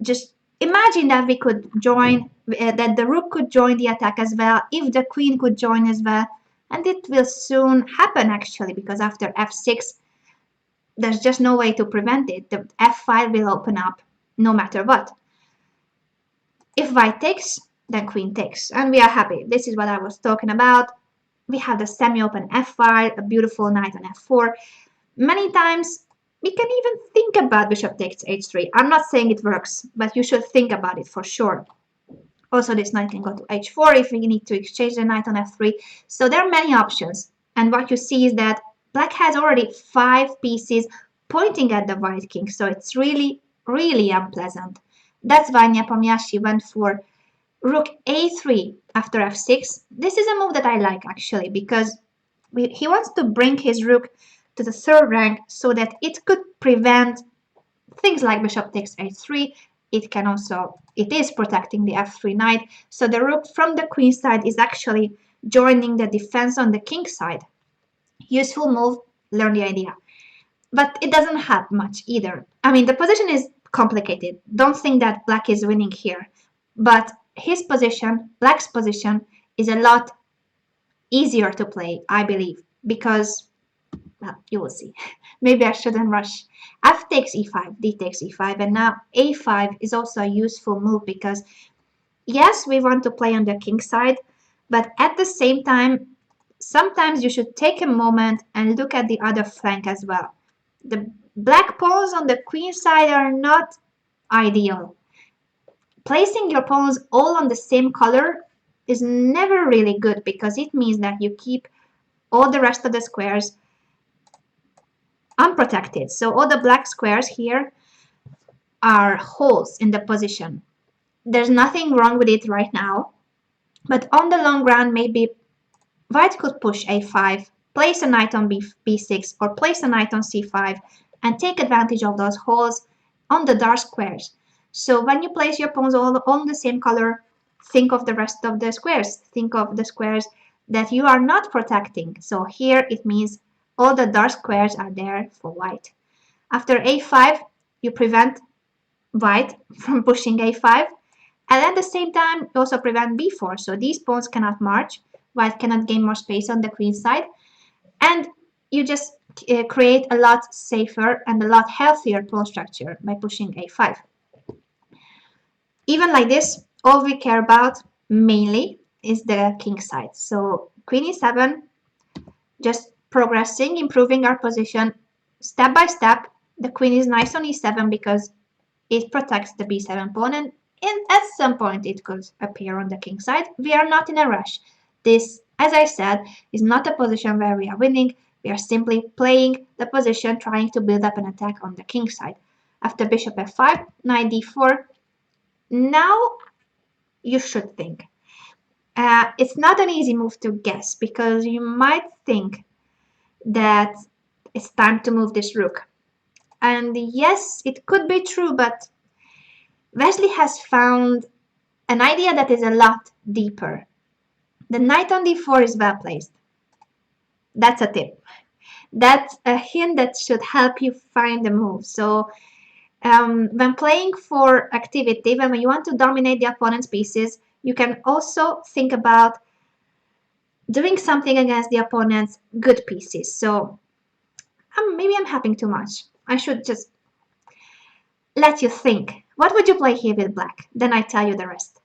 Just imagine that we could join, that the rook could join the attack as well, if the queen could join as well. And it will soon happen actually, because after f6, there's just no way to prevent it. The f5 will open up no matter what. If white takes, then queen takes, and we are happy. This is what I was talking about. We have the semi-open f5, a beautiful knight on f4. Many times we can even think about bishop takes h3. I'm not saying it works, but you should think about it for sure. Also, this knight can go to h4 if we need to exchange the knight on f3. So there are many options. And what you see is that black has already 5 pieces pointing at the white king. So it's really, really unpleasant. That's why Nepomniachtchi went for rook a3 after f6. This is a move that I like actually, because he wants to bring his rook to the third rank so that it could prevent things like bishop takes h3. It is protecting the f3 knight. So the rook from the queen side is actually joining the defense on the king side. Useful move, learn the idea. But it doesn't have much either. I mean, the position is complicated. Don't think that black is winning here. But his position, black's position, is a lot easier to play, I believe, because, well, you will see. Maybe I shouldn't rush. F takes e5, d takes e5, and now a5 is also a useful move because, yes, we want to play on the king side, but at the same time, sometimes you should take a moment and look at the other flank as well. The black pawns on the queen side are not ideal. Placing your pawns all on the same color is never really good because it means that you keep all the rest of the squares unprotected. So all the black squares here are holes in the position. There's nothing wrong with it right now, but on the long run, maybe white could push a5, place a knight on b6, or place a knight on c5, and take advantage of those holes on the dark squares. So when you place your pawns all on the same color, think of the rest of the squares. Think of the squares that you are not protecting. So here it means all the dark squares are there for white. After a5, you prevent white from pushing a5, and at the same time you also prevent b4. So these pawns cannot march, white cannot gain more space on the queen side, and you just create a lot safer and a lot healthier pawn structure by pushing a5. Even like this, all we care about mainly is the king side. So queen e7, just progressing, improving our position step by step. The queen is nice on e7 because it protects the b7 pawn, and at some point it could appear on the king side. We are not in a rush. This, as I said, is not a position where we are winning. We are simply playing the position, trying to build up an attack on the king side. After bishop f5, knight d4. Now you should think. It's not an easy move to guess because you might think that it's time to move this rook. And yes, it could be true, but Wesley has found an idea that is a lot deeper. The knight on d4 is well placed. That's a tip. That's a hint that should help you find the move. So when playing for activity, when you want to dominate the opponent's pieces, you can also think about doing something against the opponent's good pieces. So maybe I'm having too much. I should just let you think. What would you play here with black? Then I tell you the rest.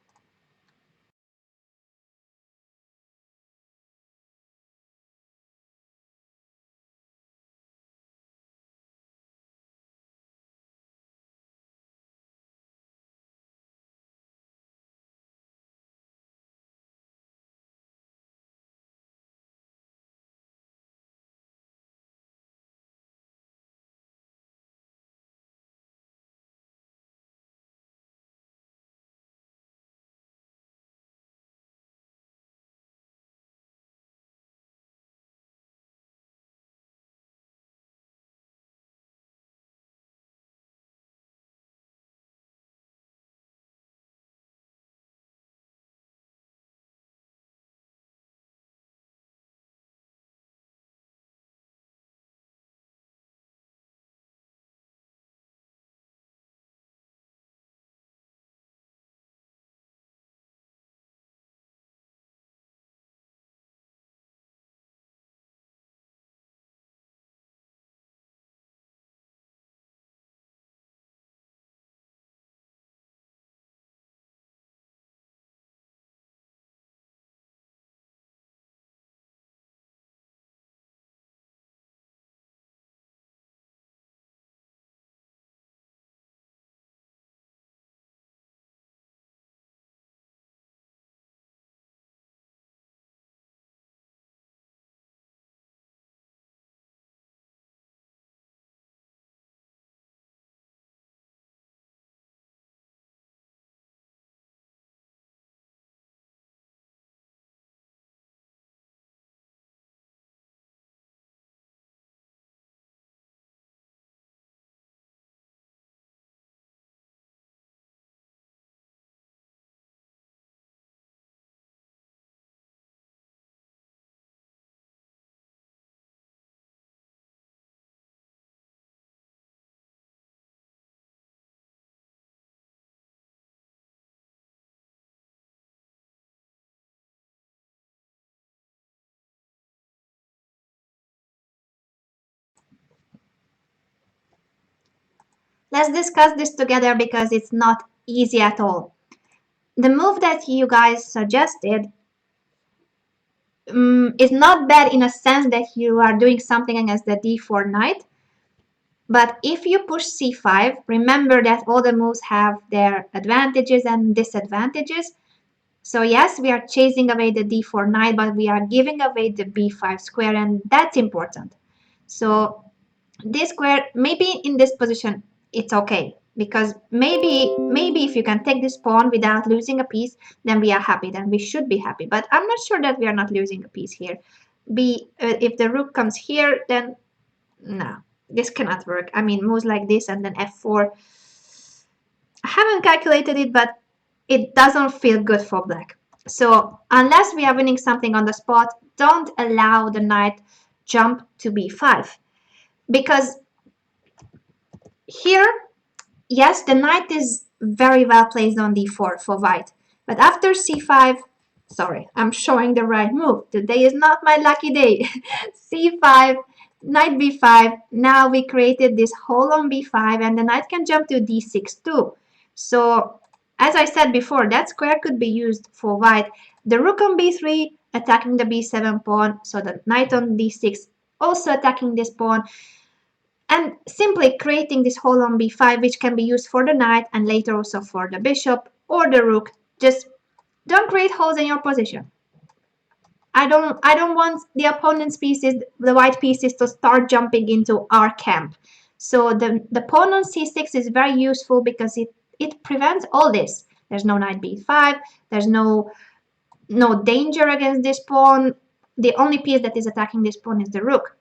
Let's discuss this together because it's not easy at all. The move that you guys suggested is not bad in a sense that you are doing something against the d4 knight. But if you push c5, remember that all the moves have their advantages and disadvantages. So yes, we are chasing away the d4 knight, but we are giving away the b5 square, and that's important. So this square, maybe in this position, it's okay. Because maybe if you can take this pawn without losing a piece, then we are happy, then we should be happy. But I'm not sure that we are not losing a piece here. If the rook comes here, then no, this cannot work. I mean, moves like this and then f4. I haven't calculated it, but it doesn't feel good for black. So unless we are winning something on the spot, don't allow the knight jump to b5. Because here, yes, the knight is very well placed on d4 for white. But after c5, sorry, I'm showing the right move. Today is not my lucky day. c5, knight b5. Now we created this hole on b5 and the knight can jump to d6 too. So as I said before, that square could be used for white. The rook on b3 attacking the b7 pawn. So the knight on d6 also attacking this pawn. And simply creating this hole on b5, which can be used for the knight and later also for the bishop or the rook. Just don't create holes in your position. I don't want the opponent's pieces, the white pieces, to start jumping into our camp. So the pawn on c6 is very useful because it prevents all this. There's no knight b5. There's no danger against this pawn. The only piece that is attacking this pawn is the rook.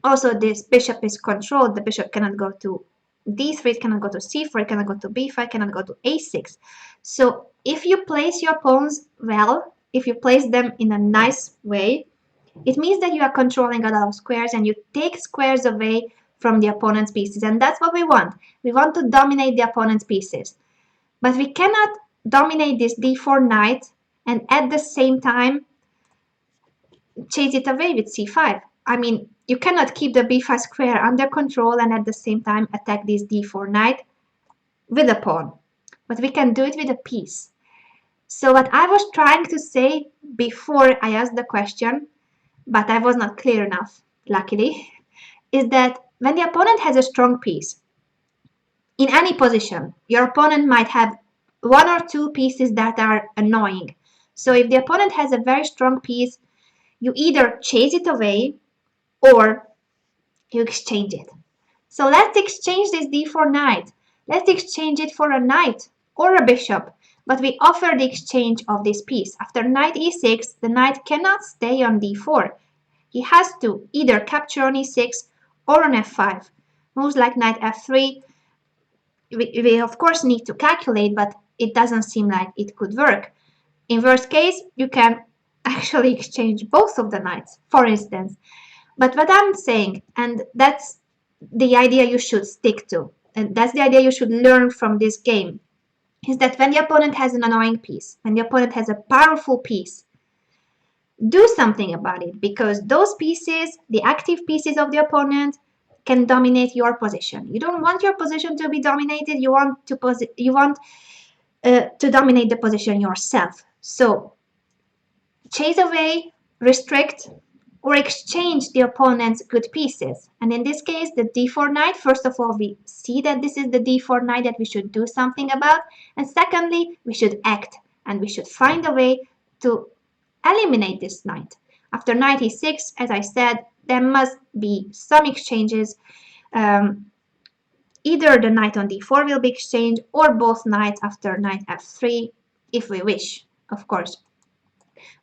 Also, this bishop is controlled. The bishop cannot go to d3, it cannot go to c4, it cannot go to b5, cannot go to a6. So if you place your pawns well, if you place them in a nice way, it means that you are controlling a lot of squares and you take squares away from the opponent's pieces. And that's what we want. We want to dominate the opponent's pieces. But we cannot dominate this d4 knight and at the same time chase it away with c5. I mean, you cannot keep the b5 square under control and at the same time attack this d4 knight with a pawn. But we can do it with a piece. So what I was trying to say before I asked the question, but I was not clear enough, luckily, is that when the opponent has a strong piece, in any position, your opponent might have one or two pieces that are annoying. So if the opponent has a very strong piece, you either chase it away or you exchange it. So let's exchange this d4 knight. Let's exchange it for a knight or a bishop. But we offer the exchange of this piece. After knight e6, the knight cannot stay on d4. He has to either capture on e6 or on f5. Moves like knight f3, we of course need to calculate, but it doesn't seem like it could work. In worst case, you can actually exchange both of the knights, for instance. But what I'm saying, and that's the idea you should stick to, and that's the idea you should learn from this game, is that when the opponent has an annoying piece, when the opponent has a powerful piece, do something about it, because those pieces, the active pieces of the opponent, can dominate your position. You don't want your position to be dominated. You want to dominate the position yourself. So chase away, restrict, or exchange the opponent's good pieces. And in this case, the d4 knight, first of all, we see that this is the d4 knight that we should do something about. And secondly, we should act and we should find a way to eliminate this knight. After knight e6, as I said, there must be some exchanges. Either the knight on d4 will be exchanged or both knights after knight f3, if we wish, of course.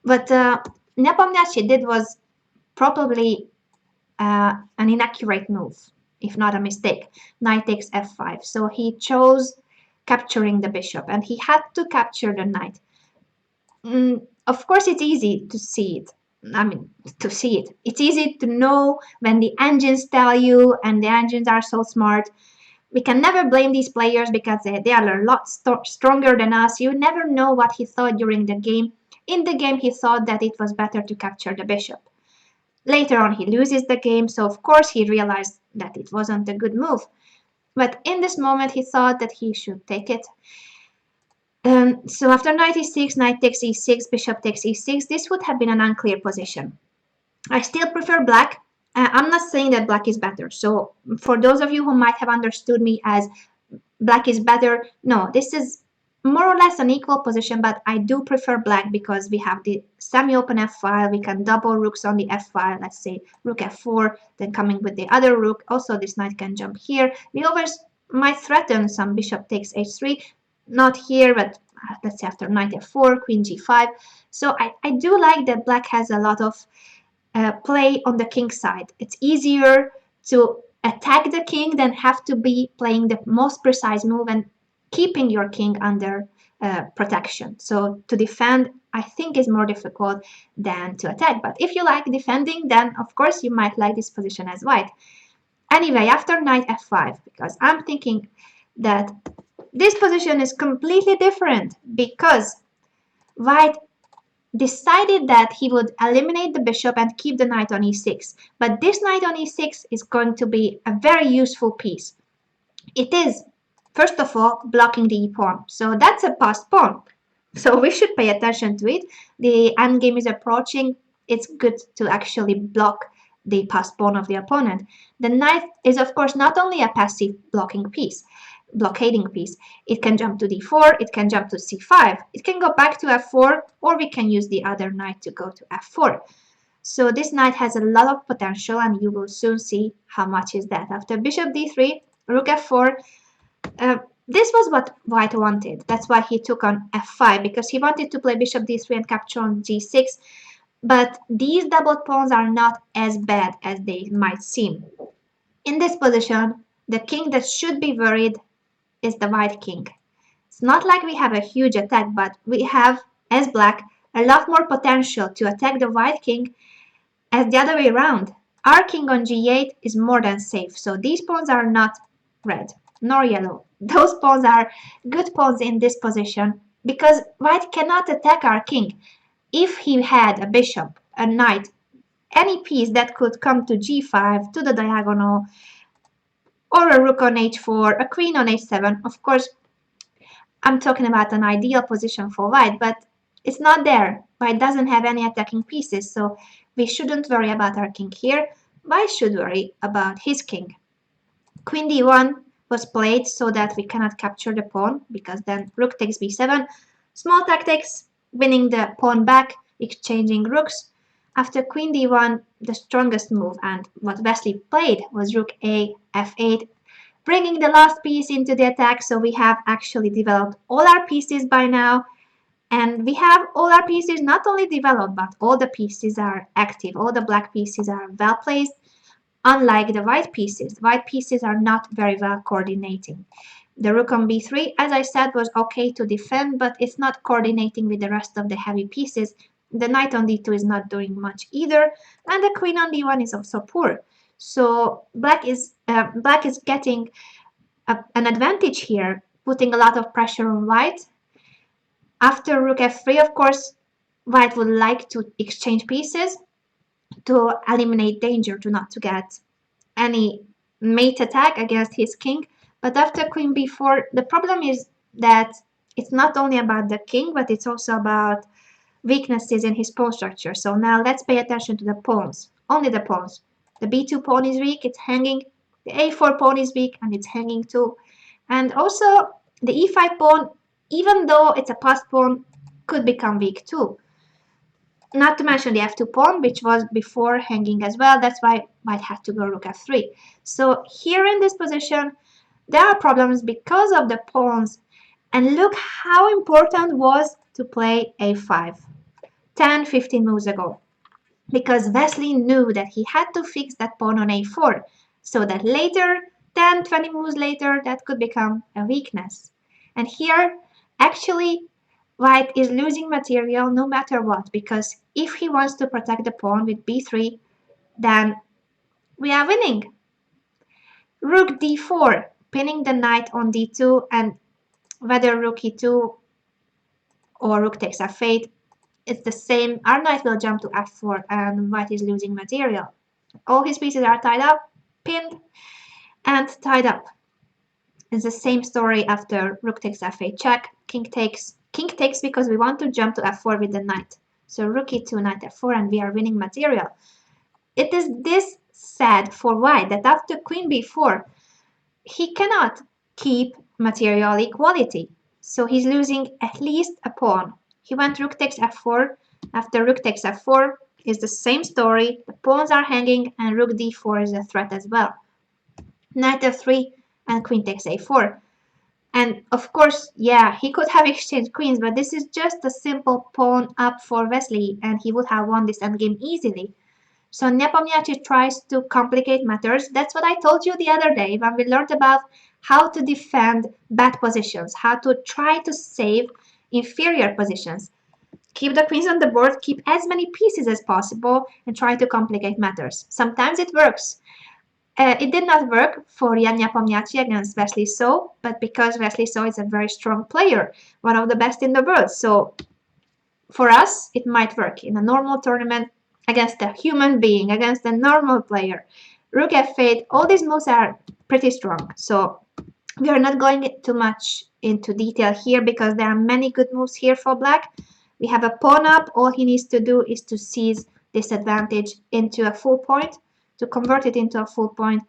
But Nepomniachtchi did was probably an inaccurate move, if not a mistake. Knight takes f5. So he chose capturing the bishop and he had to capture the knight. Of course, it's easy to see it. It's easy to know when the engines tell you, and the engines are so smart. We can never blame these players because they are a lot stronger than us. You never know what he thought during the game. In the game, he thought that it was better to capture the bishop. Later on, he loses the game, so of course he realized that it wasn't a good move. But in this moment, he thought that he should take it. So after knight e6, knight takes e6, bishop takes e6, this would have been an unclear position. I still prefer black. I'm not saying that black is better. So for those of you who might have understood me as black is better, no, this is more or less an equal position, but I do prefer black because we have the semi-open f file. We can double rooks on the f file. Let's say rook f4, then coming with the other rook. Also, this knight can jump here. We always might threaten some bishop takes h3. Not here, but let's say after knight f4, queen g5. So I do like that black has a lot of play on the king side. It's easier to attack the king than have to be playing the most precise move and keeping your king under protection. So to defend, I think, is more difficult than to attack. But if you like defending, then of course you might like this position as white. Anyway, after knight f5, because I'm thinking that this position is completely different because white decided that he would eliminate the bishop and keep the knight on e6. But this knight on e6 is going to be a very useful piece. It is, first of all, blocking the e-pawn. So that's a passed pawn. So we should pay attention to it. The endgame is approaching. It's good to actually block the passed pawn of the opponent. The knight is, of course, not only a passive blockading piece. It can jump to d4, it can jump to c5, it can go back to f4, or we can use the other knight to go to f4. So this knight has a lot of potential, and you will soon see how much is that. After bishop d3, rook f4, this was what white wanted. That's why he took on f5, because he wanted to play bishop d3 and capture on g6. But these doubled pawns are not as bad as they might seem. In this position, the king that should be worried is the white king. It's not like we have a huge attack, but we have, as black, a lot more potential to attack the white king as the other way around. Our king on g8 is more than safe, so these pawns are not red nor yellow. Those pawns are good pawns in this position because white cannot attack our king. If he had a bishop, a knight, any piece that could come to g5, to the diagonal, or a rook on h4, a queen on h7. Of course, I'm talking about an ideal position for white, but it's not there. White doesn't have any attacking pieces, so we shouldn't worry about our king here. White should worry about his king. Queen d1 was played so that we cannot capture the pawn, because then rook takes b7. Small tactics, winning the pawn back, exchanging rooks. After queen d1, the strongest move, and what Wesley played, was rook a, f8, bringing the last piece into the attack. So we have actually developed all our pieces by now, and we have all our pieces not only developed, but all the pieces are active. All the black pieces are well placed, unlike the white pieces. White pieces are not very well coordinating. The rook on b3, as I said, was okay to defend, but it's not coordinating with the rest of the heavy pieces. The knight on d2 is not doing much either, and the queen on d1 is also poor. So black is getting an advantage here, putting a lot of pressure on white. After rook f3, of course, white would like to exchange pieces to eliminate danger, to not to get any mate attack against his king. But after queen b4, the problem is that it's not only about the king, but it's also about weaknesses in his pawn structure. So now let's pay attention to the pawns, only the pawns. The b2 pawn is weak, it's hanging. The a4 pawn is weak, and it's hanging too. And also the e5 pawn, even though it's a passed pawn, could become weak too. Not to mention the f2 pawn, which was before hanging as well. That's why white had to go rook f3. So here in this position, there are problems because of the pawns. And look how important was to play a5 10-15 moves ago. Because Wesley knew that he had to fix that pawn on a4, so that later, 10-20 moves later, that could become a weakness. And here, actually, white is losing material no matter what, because if he wants to protect the pawn with b3, then we are winning. Rook d4, pinning the knight on d2, and whether rook e2 or rook takes f8, it's the same. Our knight will jump to f4, and white is losing material. All his pieces are tied up, pinned, and tied up. It's the same story after rook takes f8 check, king takes because we want to jump to f4 with the knight. So rook e2, knight f4, and we are winning material. It is this sad for white that after queen b4, he cannot keep material equality. So he's losing at least a pawn. He went rook takes f4. After rook takes f4 is the same story. The pawns are hanging and rook d4 is a threat as well. Knight f3 and queen takes a4. And of course, yeah, he could have exchanged queens, but this is just a simple pawn up for Wesley, and he would have won this endgame easily. So Nepomniachtchi tries to complicate matters. That's what I told you the other day when we learned about how to defend bad positions, how to try to save inferior positions. Keep the queens on the board, keep as many pieces as possible, and try to complicate matters. Sometimes it works. It did not work for Jan Nepomniachtchi against Wesley So, but because Wesley So is a very strong player, one of the best in the world. So for us, it might work in a normal tournament against a human being, against a normal player. Rook f8, all these moves are pretty strong. So we are not going too much into detail here because there are many good moves here for black. We have a pawn up. All he needs to do is to seize this advantage into a full point, to convert it into a full point.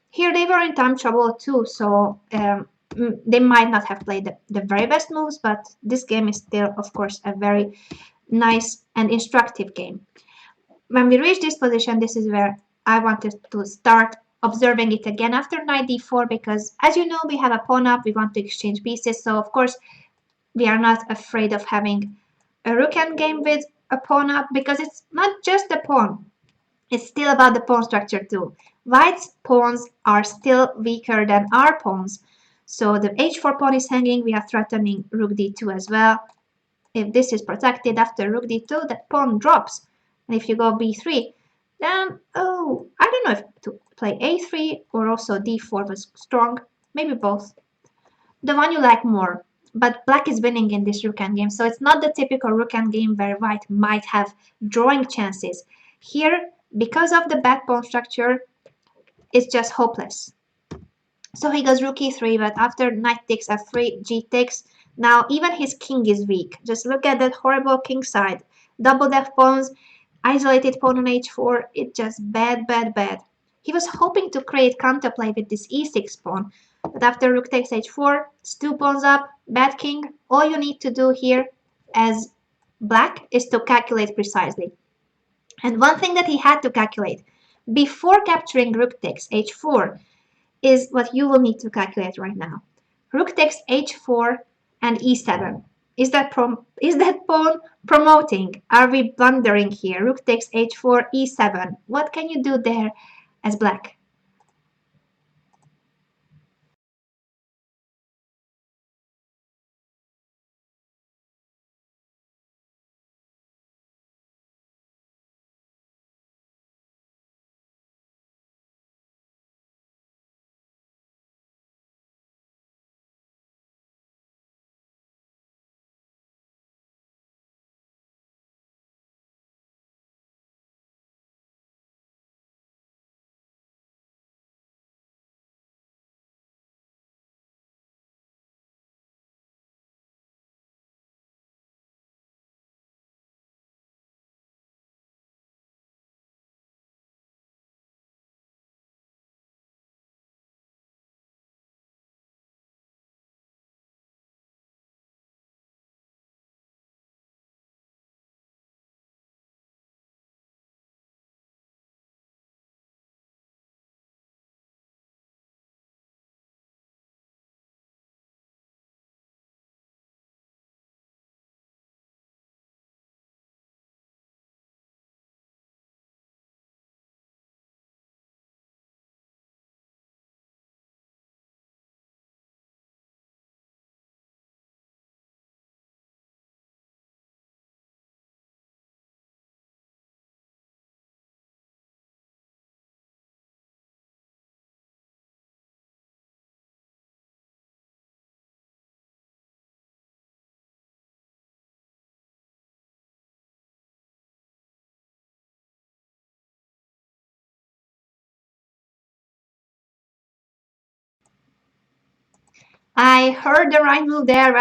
Here they were in time trouble too, so they might not have played the very best moves, but this game is still, of course, a very nice and instructive game. When we reach this position, this is where I wanted to start observing it again after knight d4 because, as you know, we have a pawn up, we want to exchange pieces, so of course we are not afraid of having a rook endgame with a pawn up because it's not just the pawn. It's still about the pawn structure too. White's pawns are still weaker than our pawns. So the h4 pawn is hanging, we are threatening rook d2 as well. If this is protected after rook d2, that pawn drops. And if you go b3, then, oh, I don't know if to play a3 or also d4 was strong. Maybe both. The one you like more. But black is winning in this rook endgame, so it's not the typical rook endgame where white might have drawing chances. Here, because of the bad pawn structure, it's just hopeless. So he goes rook e3, but after knight takes f3, g takes. Now even his king is weak. Just look at that horrible king side. Double def pawns, isolated pawn on h4. It's just bad, bad, bad. He was hoping to create counterplay with this e6 pawn, but after rook takes h4, it's two pawns up, bad king. All you need to do here as black is to calculate precisely. And one thing that he had to calculate before capturing rook takes h4 is what you will need to calculate right now. Rook takes h4 and e7. Is that pawn promoting? Are we blundering here? Rook takes h4, e7. What can you do there as black? I heard the right move there,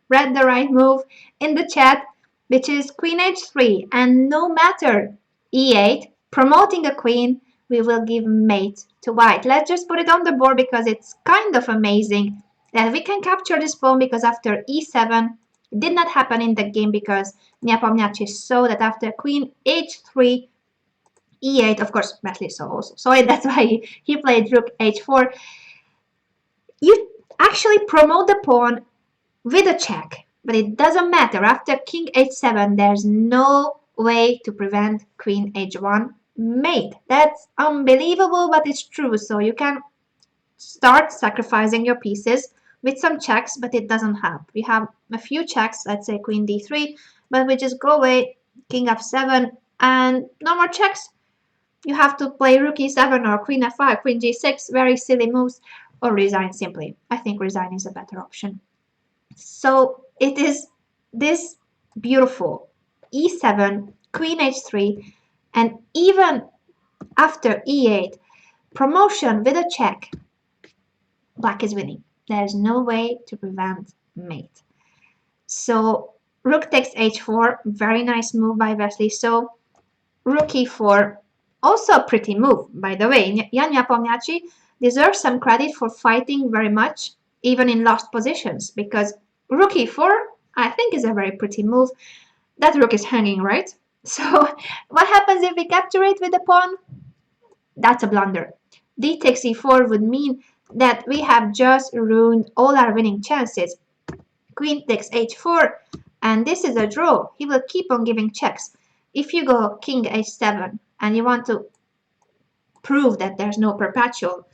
read the right move in the chat, which is queen h3. And no matter e8, promoting a queen, we will give mate to white. Let's just put it on the board because it's kind of amazing that we can capture this pawn, because after e7, it did not happen in the game because Nepomniachtchi saw that after queen h3, e8, of course, Batley saw also. So that's why he played rook h4. You actually promote the pawn with a check, but it doesn't matter. After king h7, there's no way to prevent queen h1 mate. That's unbelievable, but it's true. So you can start sacrificing your pieces with some checks, but it doesn't help. We have a few checks, let's say queen d3, but we just go away, king f7, and no more checks. You have to play rook e7 or queen f5, queen g6, very silly moves, or resign simply. I think resign is a better option. So it is this beautiful e7, queen h3, and even after e8, promotion with a check, black is winning. There's no way to prevent mate. So rook takes h4, very nice move by Wesley. So rook e4, also a pretty move, by the way. Jan Nepomniachtchi deserves some credit for fighting very much, even in lost positions, because rook e4, I think, is a very pretty move. That rook is hanging, right? So what happens if we capture it with the pawn? That's a blunder. D takes e4 would mean that we have just ruined all our winning chances. Queen takes h4, and this is a draw. He will keep on giving checks. If you go king h7 and you want to prove that there's no perpetual,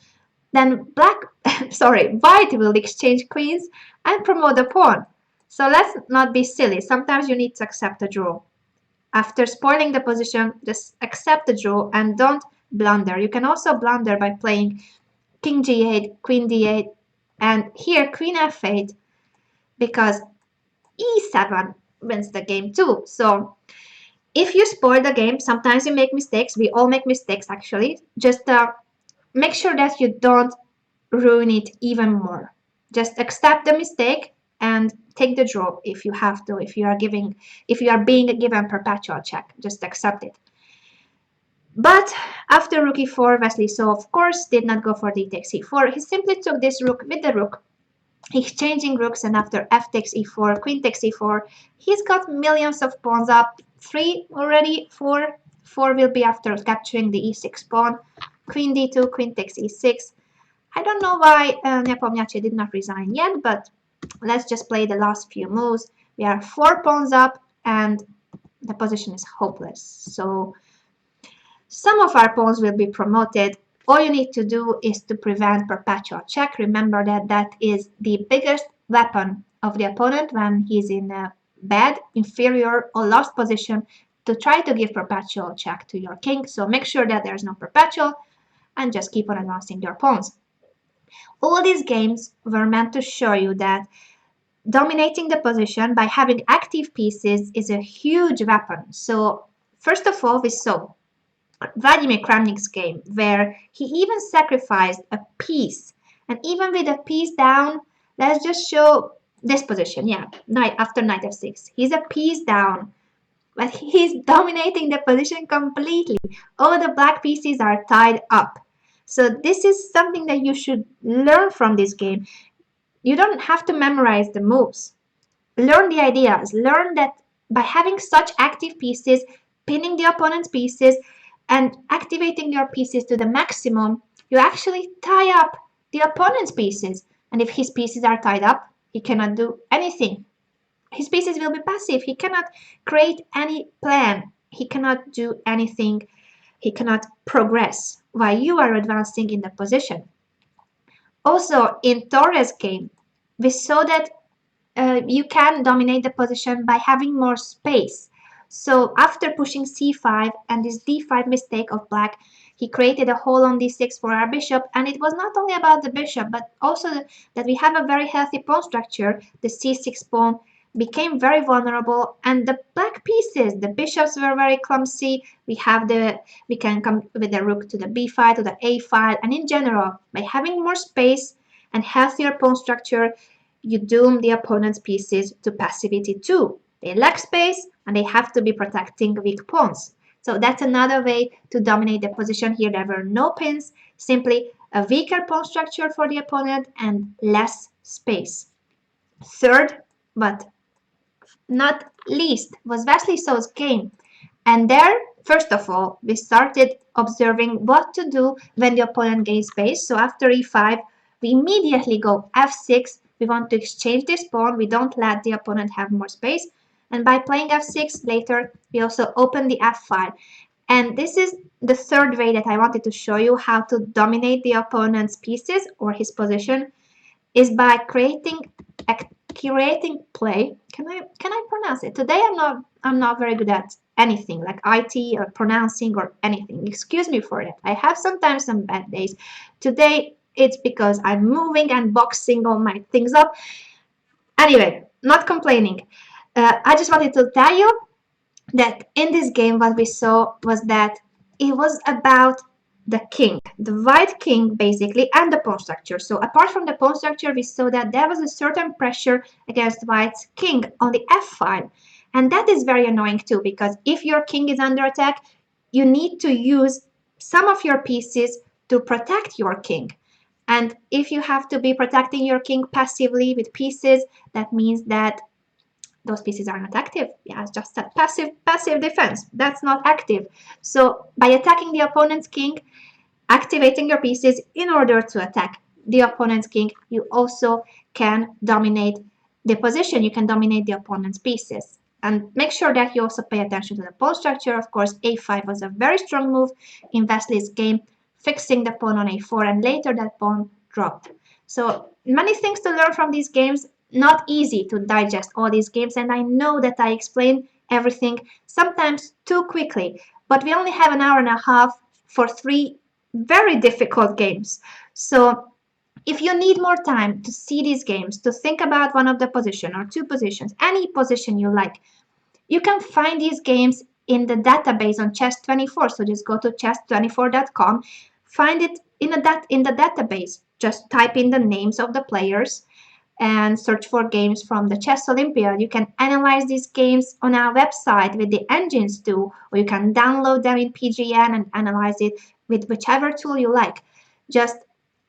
then white will exchange queens and promote the pawn. So let's not be silly. Sometimes you need to accept a draw. After spoiling the position, just accept the draw and don't blunder. You can also blunder by playing king g8, queen d8, and here queen f8, because e7 wins the game too. So if you spoil the game, sometimes you make mistakes. We all make mistakes, actually. Just make sure that you don't ruin it even more. Just accept the mistake and take the draw if you have to. If you are being given perpetual check, just accept it. But after rook e4, Wesley so of course did not go for d takes e4. He simply took this rook with the rook, exchanging rooks, and after f takes e4, queen takes e4, he's got millions of pawns up. 3 already, 4 will be after capturing the e6 pawn, queen d2, queen takes e6. I don't know why Nepomniachtchi did not resign yet, but let's just play the last few moves. We are 4 pawns up and the position is hopeless. So some of our pawns will be promoted. All you need to do is to prevent perpetual check. Remember that that is the biggest weapon of the opponent when he's in a bad, inferior, or lost position, to try to give perpetual check to your king. So make sure that there's no perpetual and just keep on advancing your pawns. All these games were meant to show you that dominating the position by having active pieces is a huge weapon. So first of all, we saw Vladimir Kramnik's game, where he even sacrificed a piece. And even with a piece down, let's just show this position. Yeah, knight after knight f6. He's a piece down, but he's dominating the position completely. All the black pieces are tied up. So this is something that you should learn from this game. You don't have to memorize the moves. Learn the ideas. Learn that by having such active pieces, pinning the opponent's pieces, and activating your pieces to the maximum, you actually tie up the opponent's pieces. And if his pieces are tied up, he cannot do anything. His pieces will be passive. He cannot create any plan. He cannot do anything. He cannot progress while you are advancing in the position. Also, in Torres' game, we saw that you can dominate the position by having more space. So after pushing c5 and this d5 mistake of black, he created a hole on d6 for our bishop. And it was not only about the bishop, but also that we have a very healthy pawn structure. The c6 pawn became very vulnerable, and the black pieces, the bishops, were very clumsy. We can come with the rook to the b file, to the a file, and in general, by having more space, and healthier pawn structure, you doom the opponent's pieces to passivity too. They lack space and they have to be protecting weak pawns. So that's another way to dominate the position. Here there were no pins, simply a weaker pawn structure for the opponent and less space. Third, but not least, was Wesley So's game. And there, first of all, we started observing what to do when the opponent gains space. So after e5, we immediately go f6. We want to exchange this pawn. We don't let the opponent have more space. And by playing f6 later, we also open the f file. And this is the third way that I wanted to show you how to dominate the opponent's pieces or his position, is by creating play. Can I pronounce it? Today I'm not very good at anything like IT or pronouncing or anything. Excuse me for that. I have sometimes some bad days. Today it's because I'm moving and boxing all my things up. Anyway, not complaining. I just wanted to tell you that in this game what we saw was that it was about the king, the white king basically, and the pawn structure. So apart from the pawn structure, we saw that there was a certain pressure against white's king on the f file. And that is very annoying too, because if your king is under attack, you need to use some of your pieces to protect your king. And if you have to be protecting your king passively with pieces, that means that those pieces are not active. Yeah, it's just a passive defense. That's not active. So by attacking the opponent's king, activating your pieces in order to attack the opponent's king, you also can dominate the position. You can dominate the opponent's pieces. And make sure that you also pay attention to the pawn structure. Of course, a5 was a very strong move in Wesley's game, fixing the pawn on a4, and later that pawn dropped. So many things to learn from these games. Not easy to digest all these games, and I know that I explain everything sometimes too quickly, but we only have an hour and a half for 3 very difficult games. So if you need more time to see these games, to think about one of the position or 2 positions, any position you like, you can find these games in the database on chess24. So just go to chess24.com, find it in the database. Just type in the names of the players and search for games from the Chess Olympiad. You can analyze these games on our website with the engines tool, or you can download them in PGN and analyze it with whichever tool you like. Just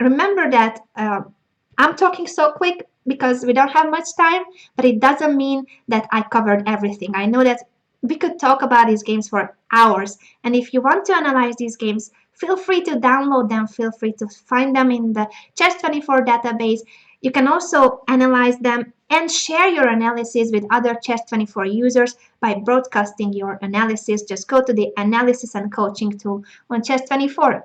remember that I'm talking so quick because we don't have much time, but it doesn't mean that I covered everything. I know that we could talk about these games for hours, and if you want to analyze these games, feel free to download them, feel free to find them in the Chess24 database. You can also analyze them and share your analysis with other Chess24 users by broadcasting your analysis. Just go to the analysis and coaching tool on Chess24.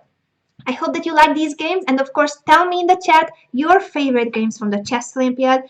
I hope that you like these games, and of course tell me in the chat your favorite games from the Chess Olympiad.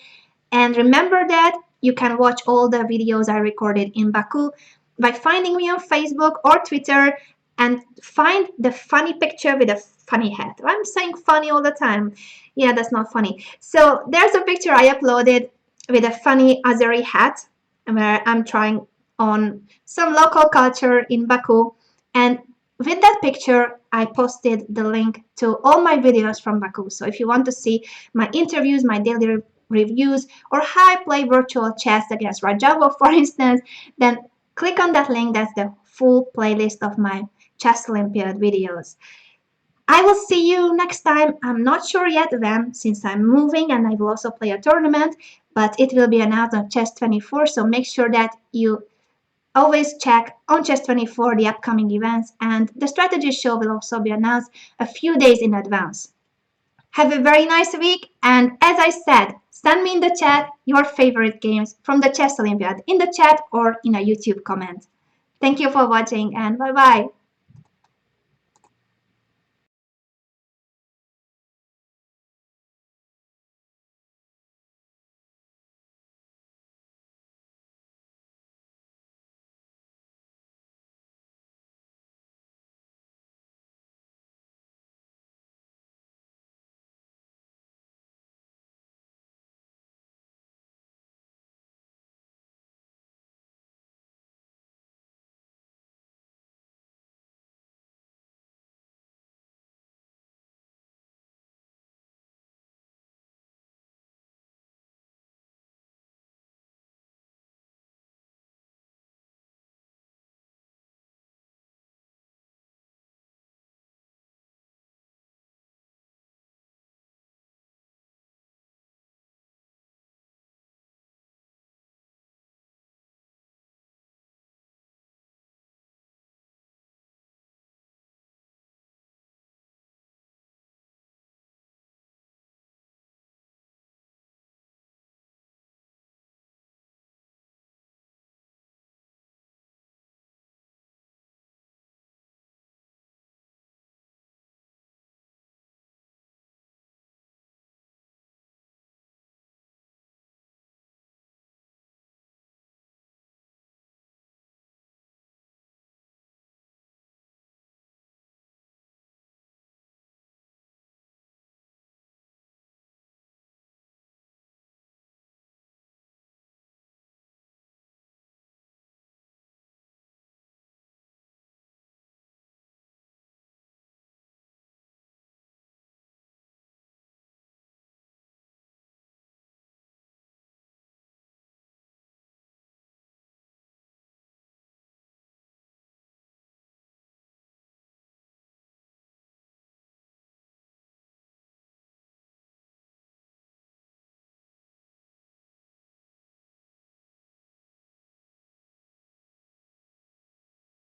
And remember that you can watch all the videos I recorded in Baku by finding me on Facebook or Twitter and find the funny picture with a funny hat. I'm saying funny all the time. Yeah, that's not funny. So there's a picture I uploaded with a funny Azeri hat where I'm trying on some local culture in Baku. And with that picture, I posted the link to all my videos from Baku. So if you want to see my interviews, my daily reviews, or how I play virtual chess against Rajavo, for instance, then click on that link. That's the full playlist of my Chess Olympiad videos. I will see you next time. I'm not sure yet when, since I'm moving and I will also play a tournament, but it will be announced on Chess24, so make sure that you always check on Chess24 the upcoming events, and the strategy show will also be announced a few days in advance. Have a very nice week, and as I said, send me in the chat your favorite games from the Chess Olympiad in the chat or in a YouTube comment. Thank you for watching, and bye-bye.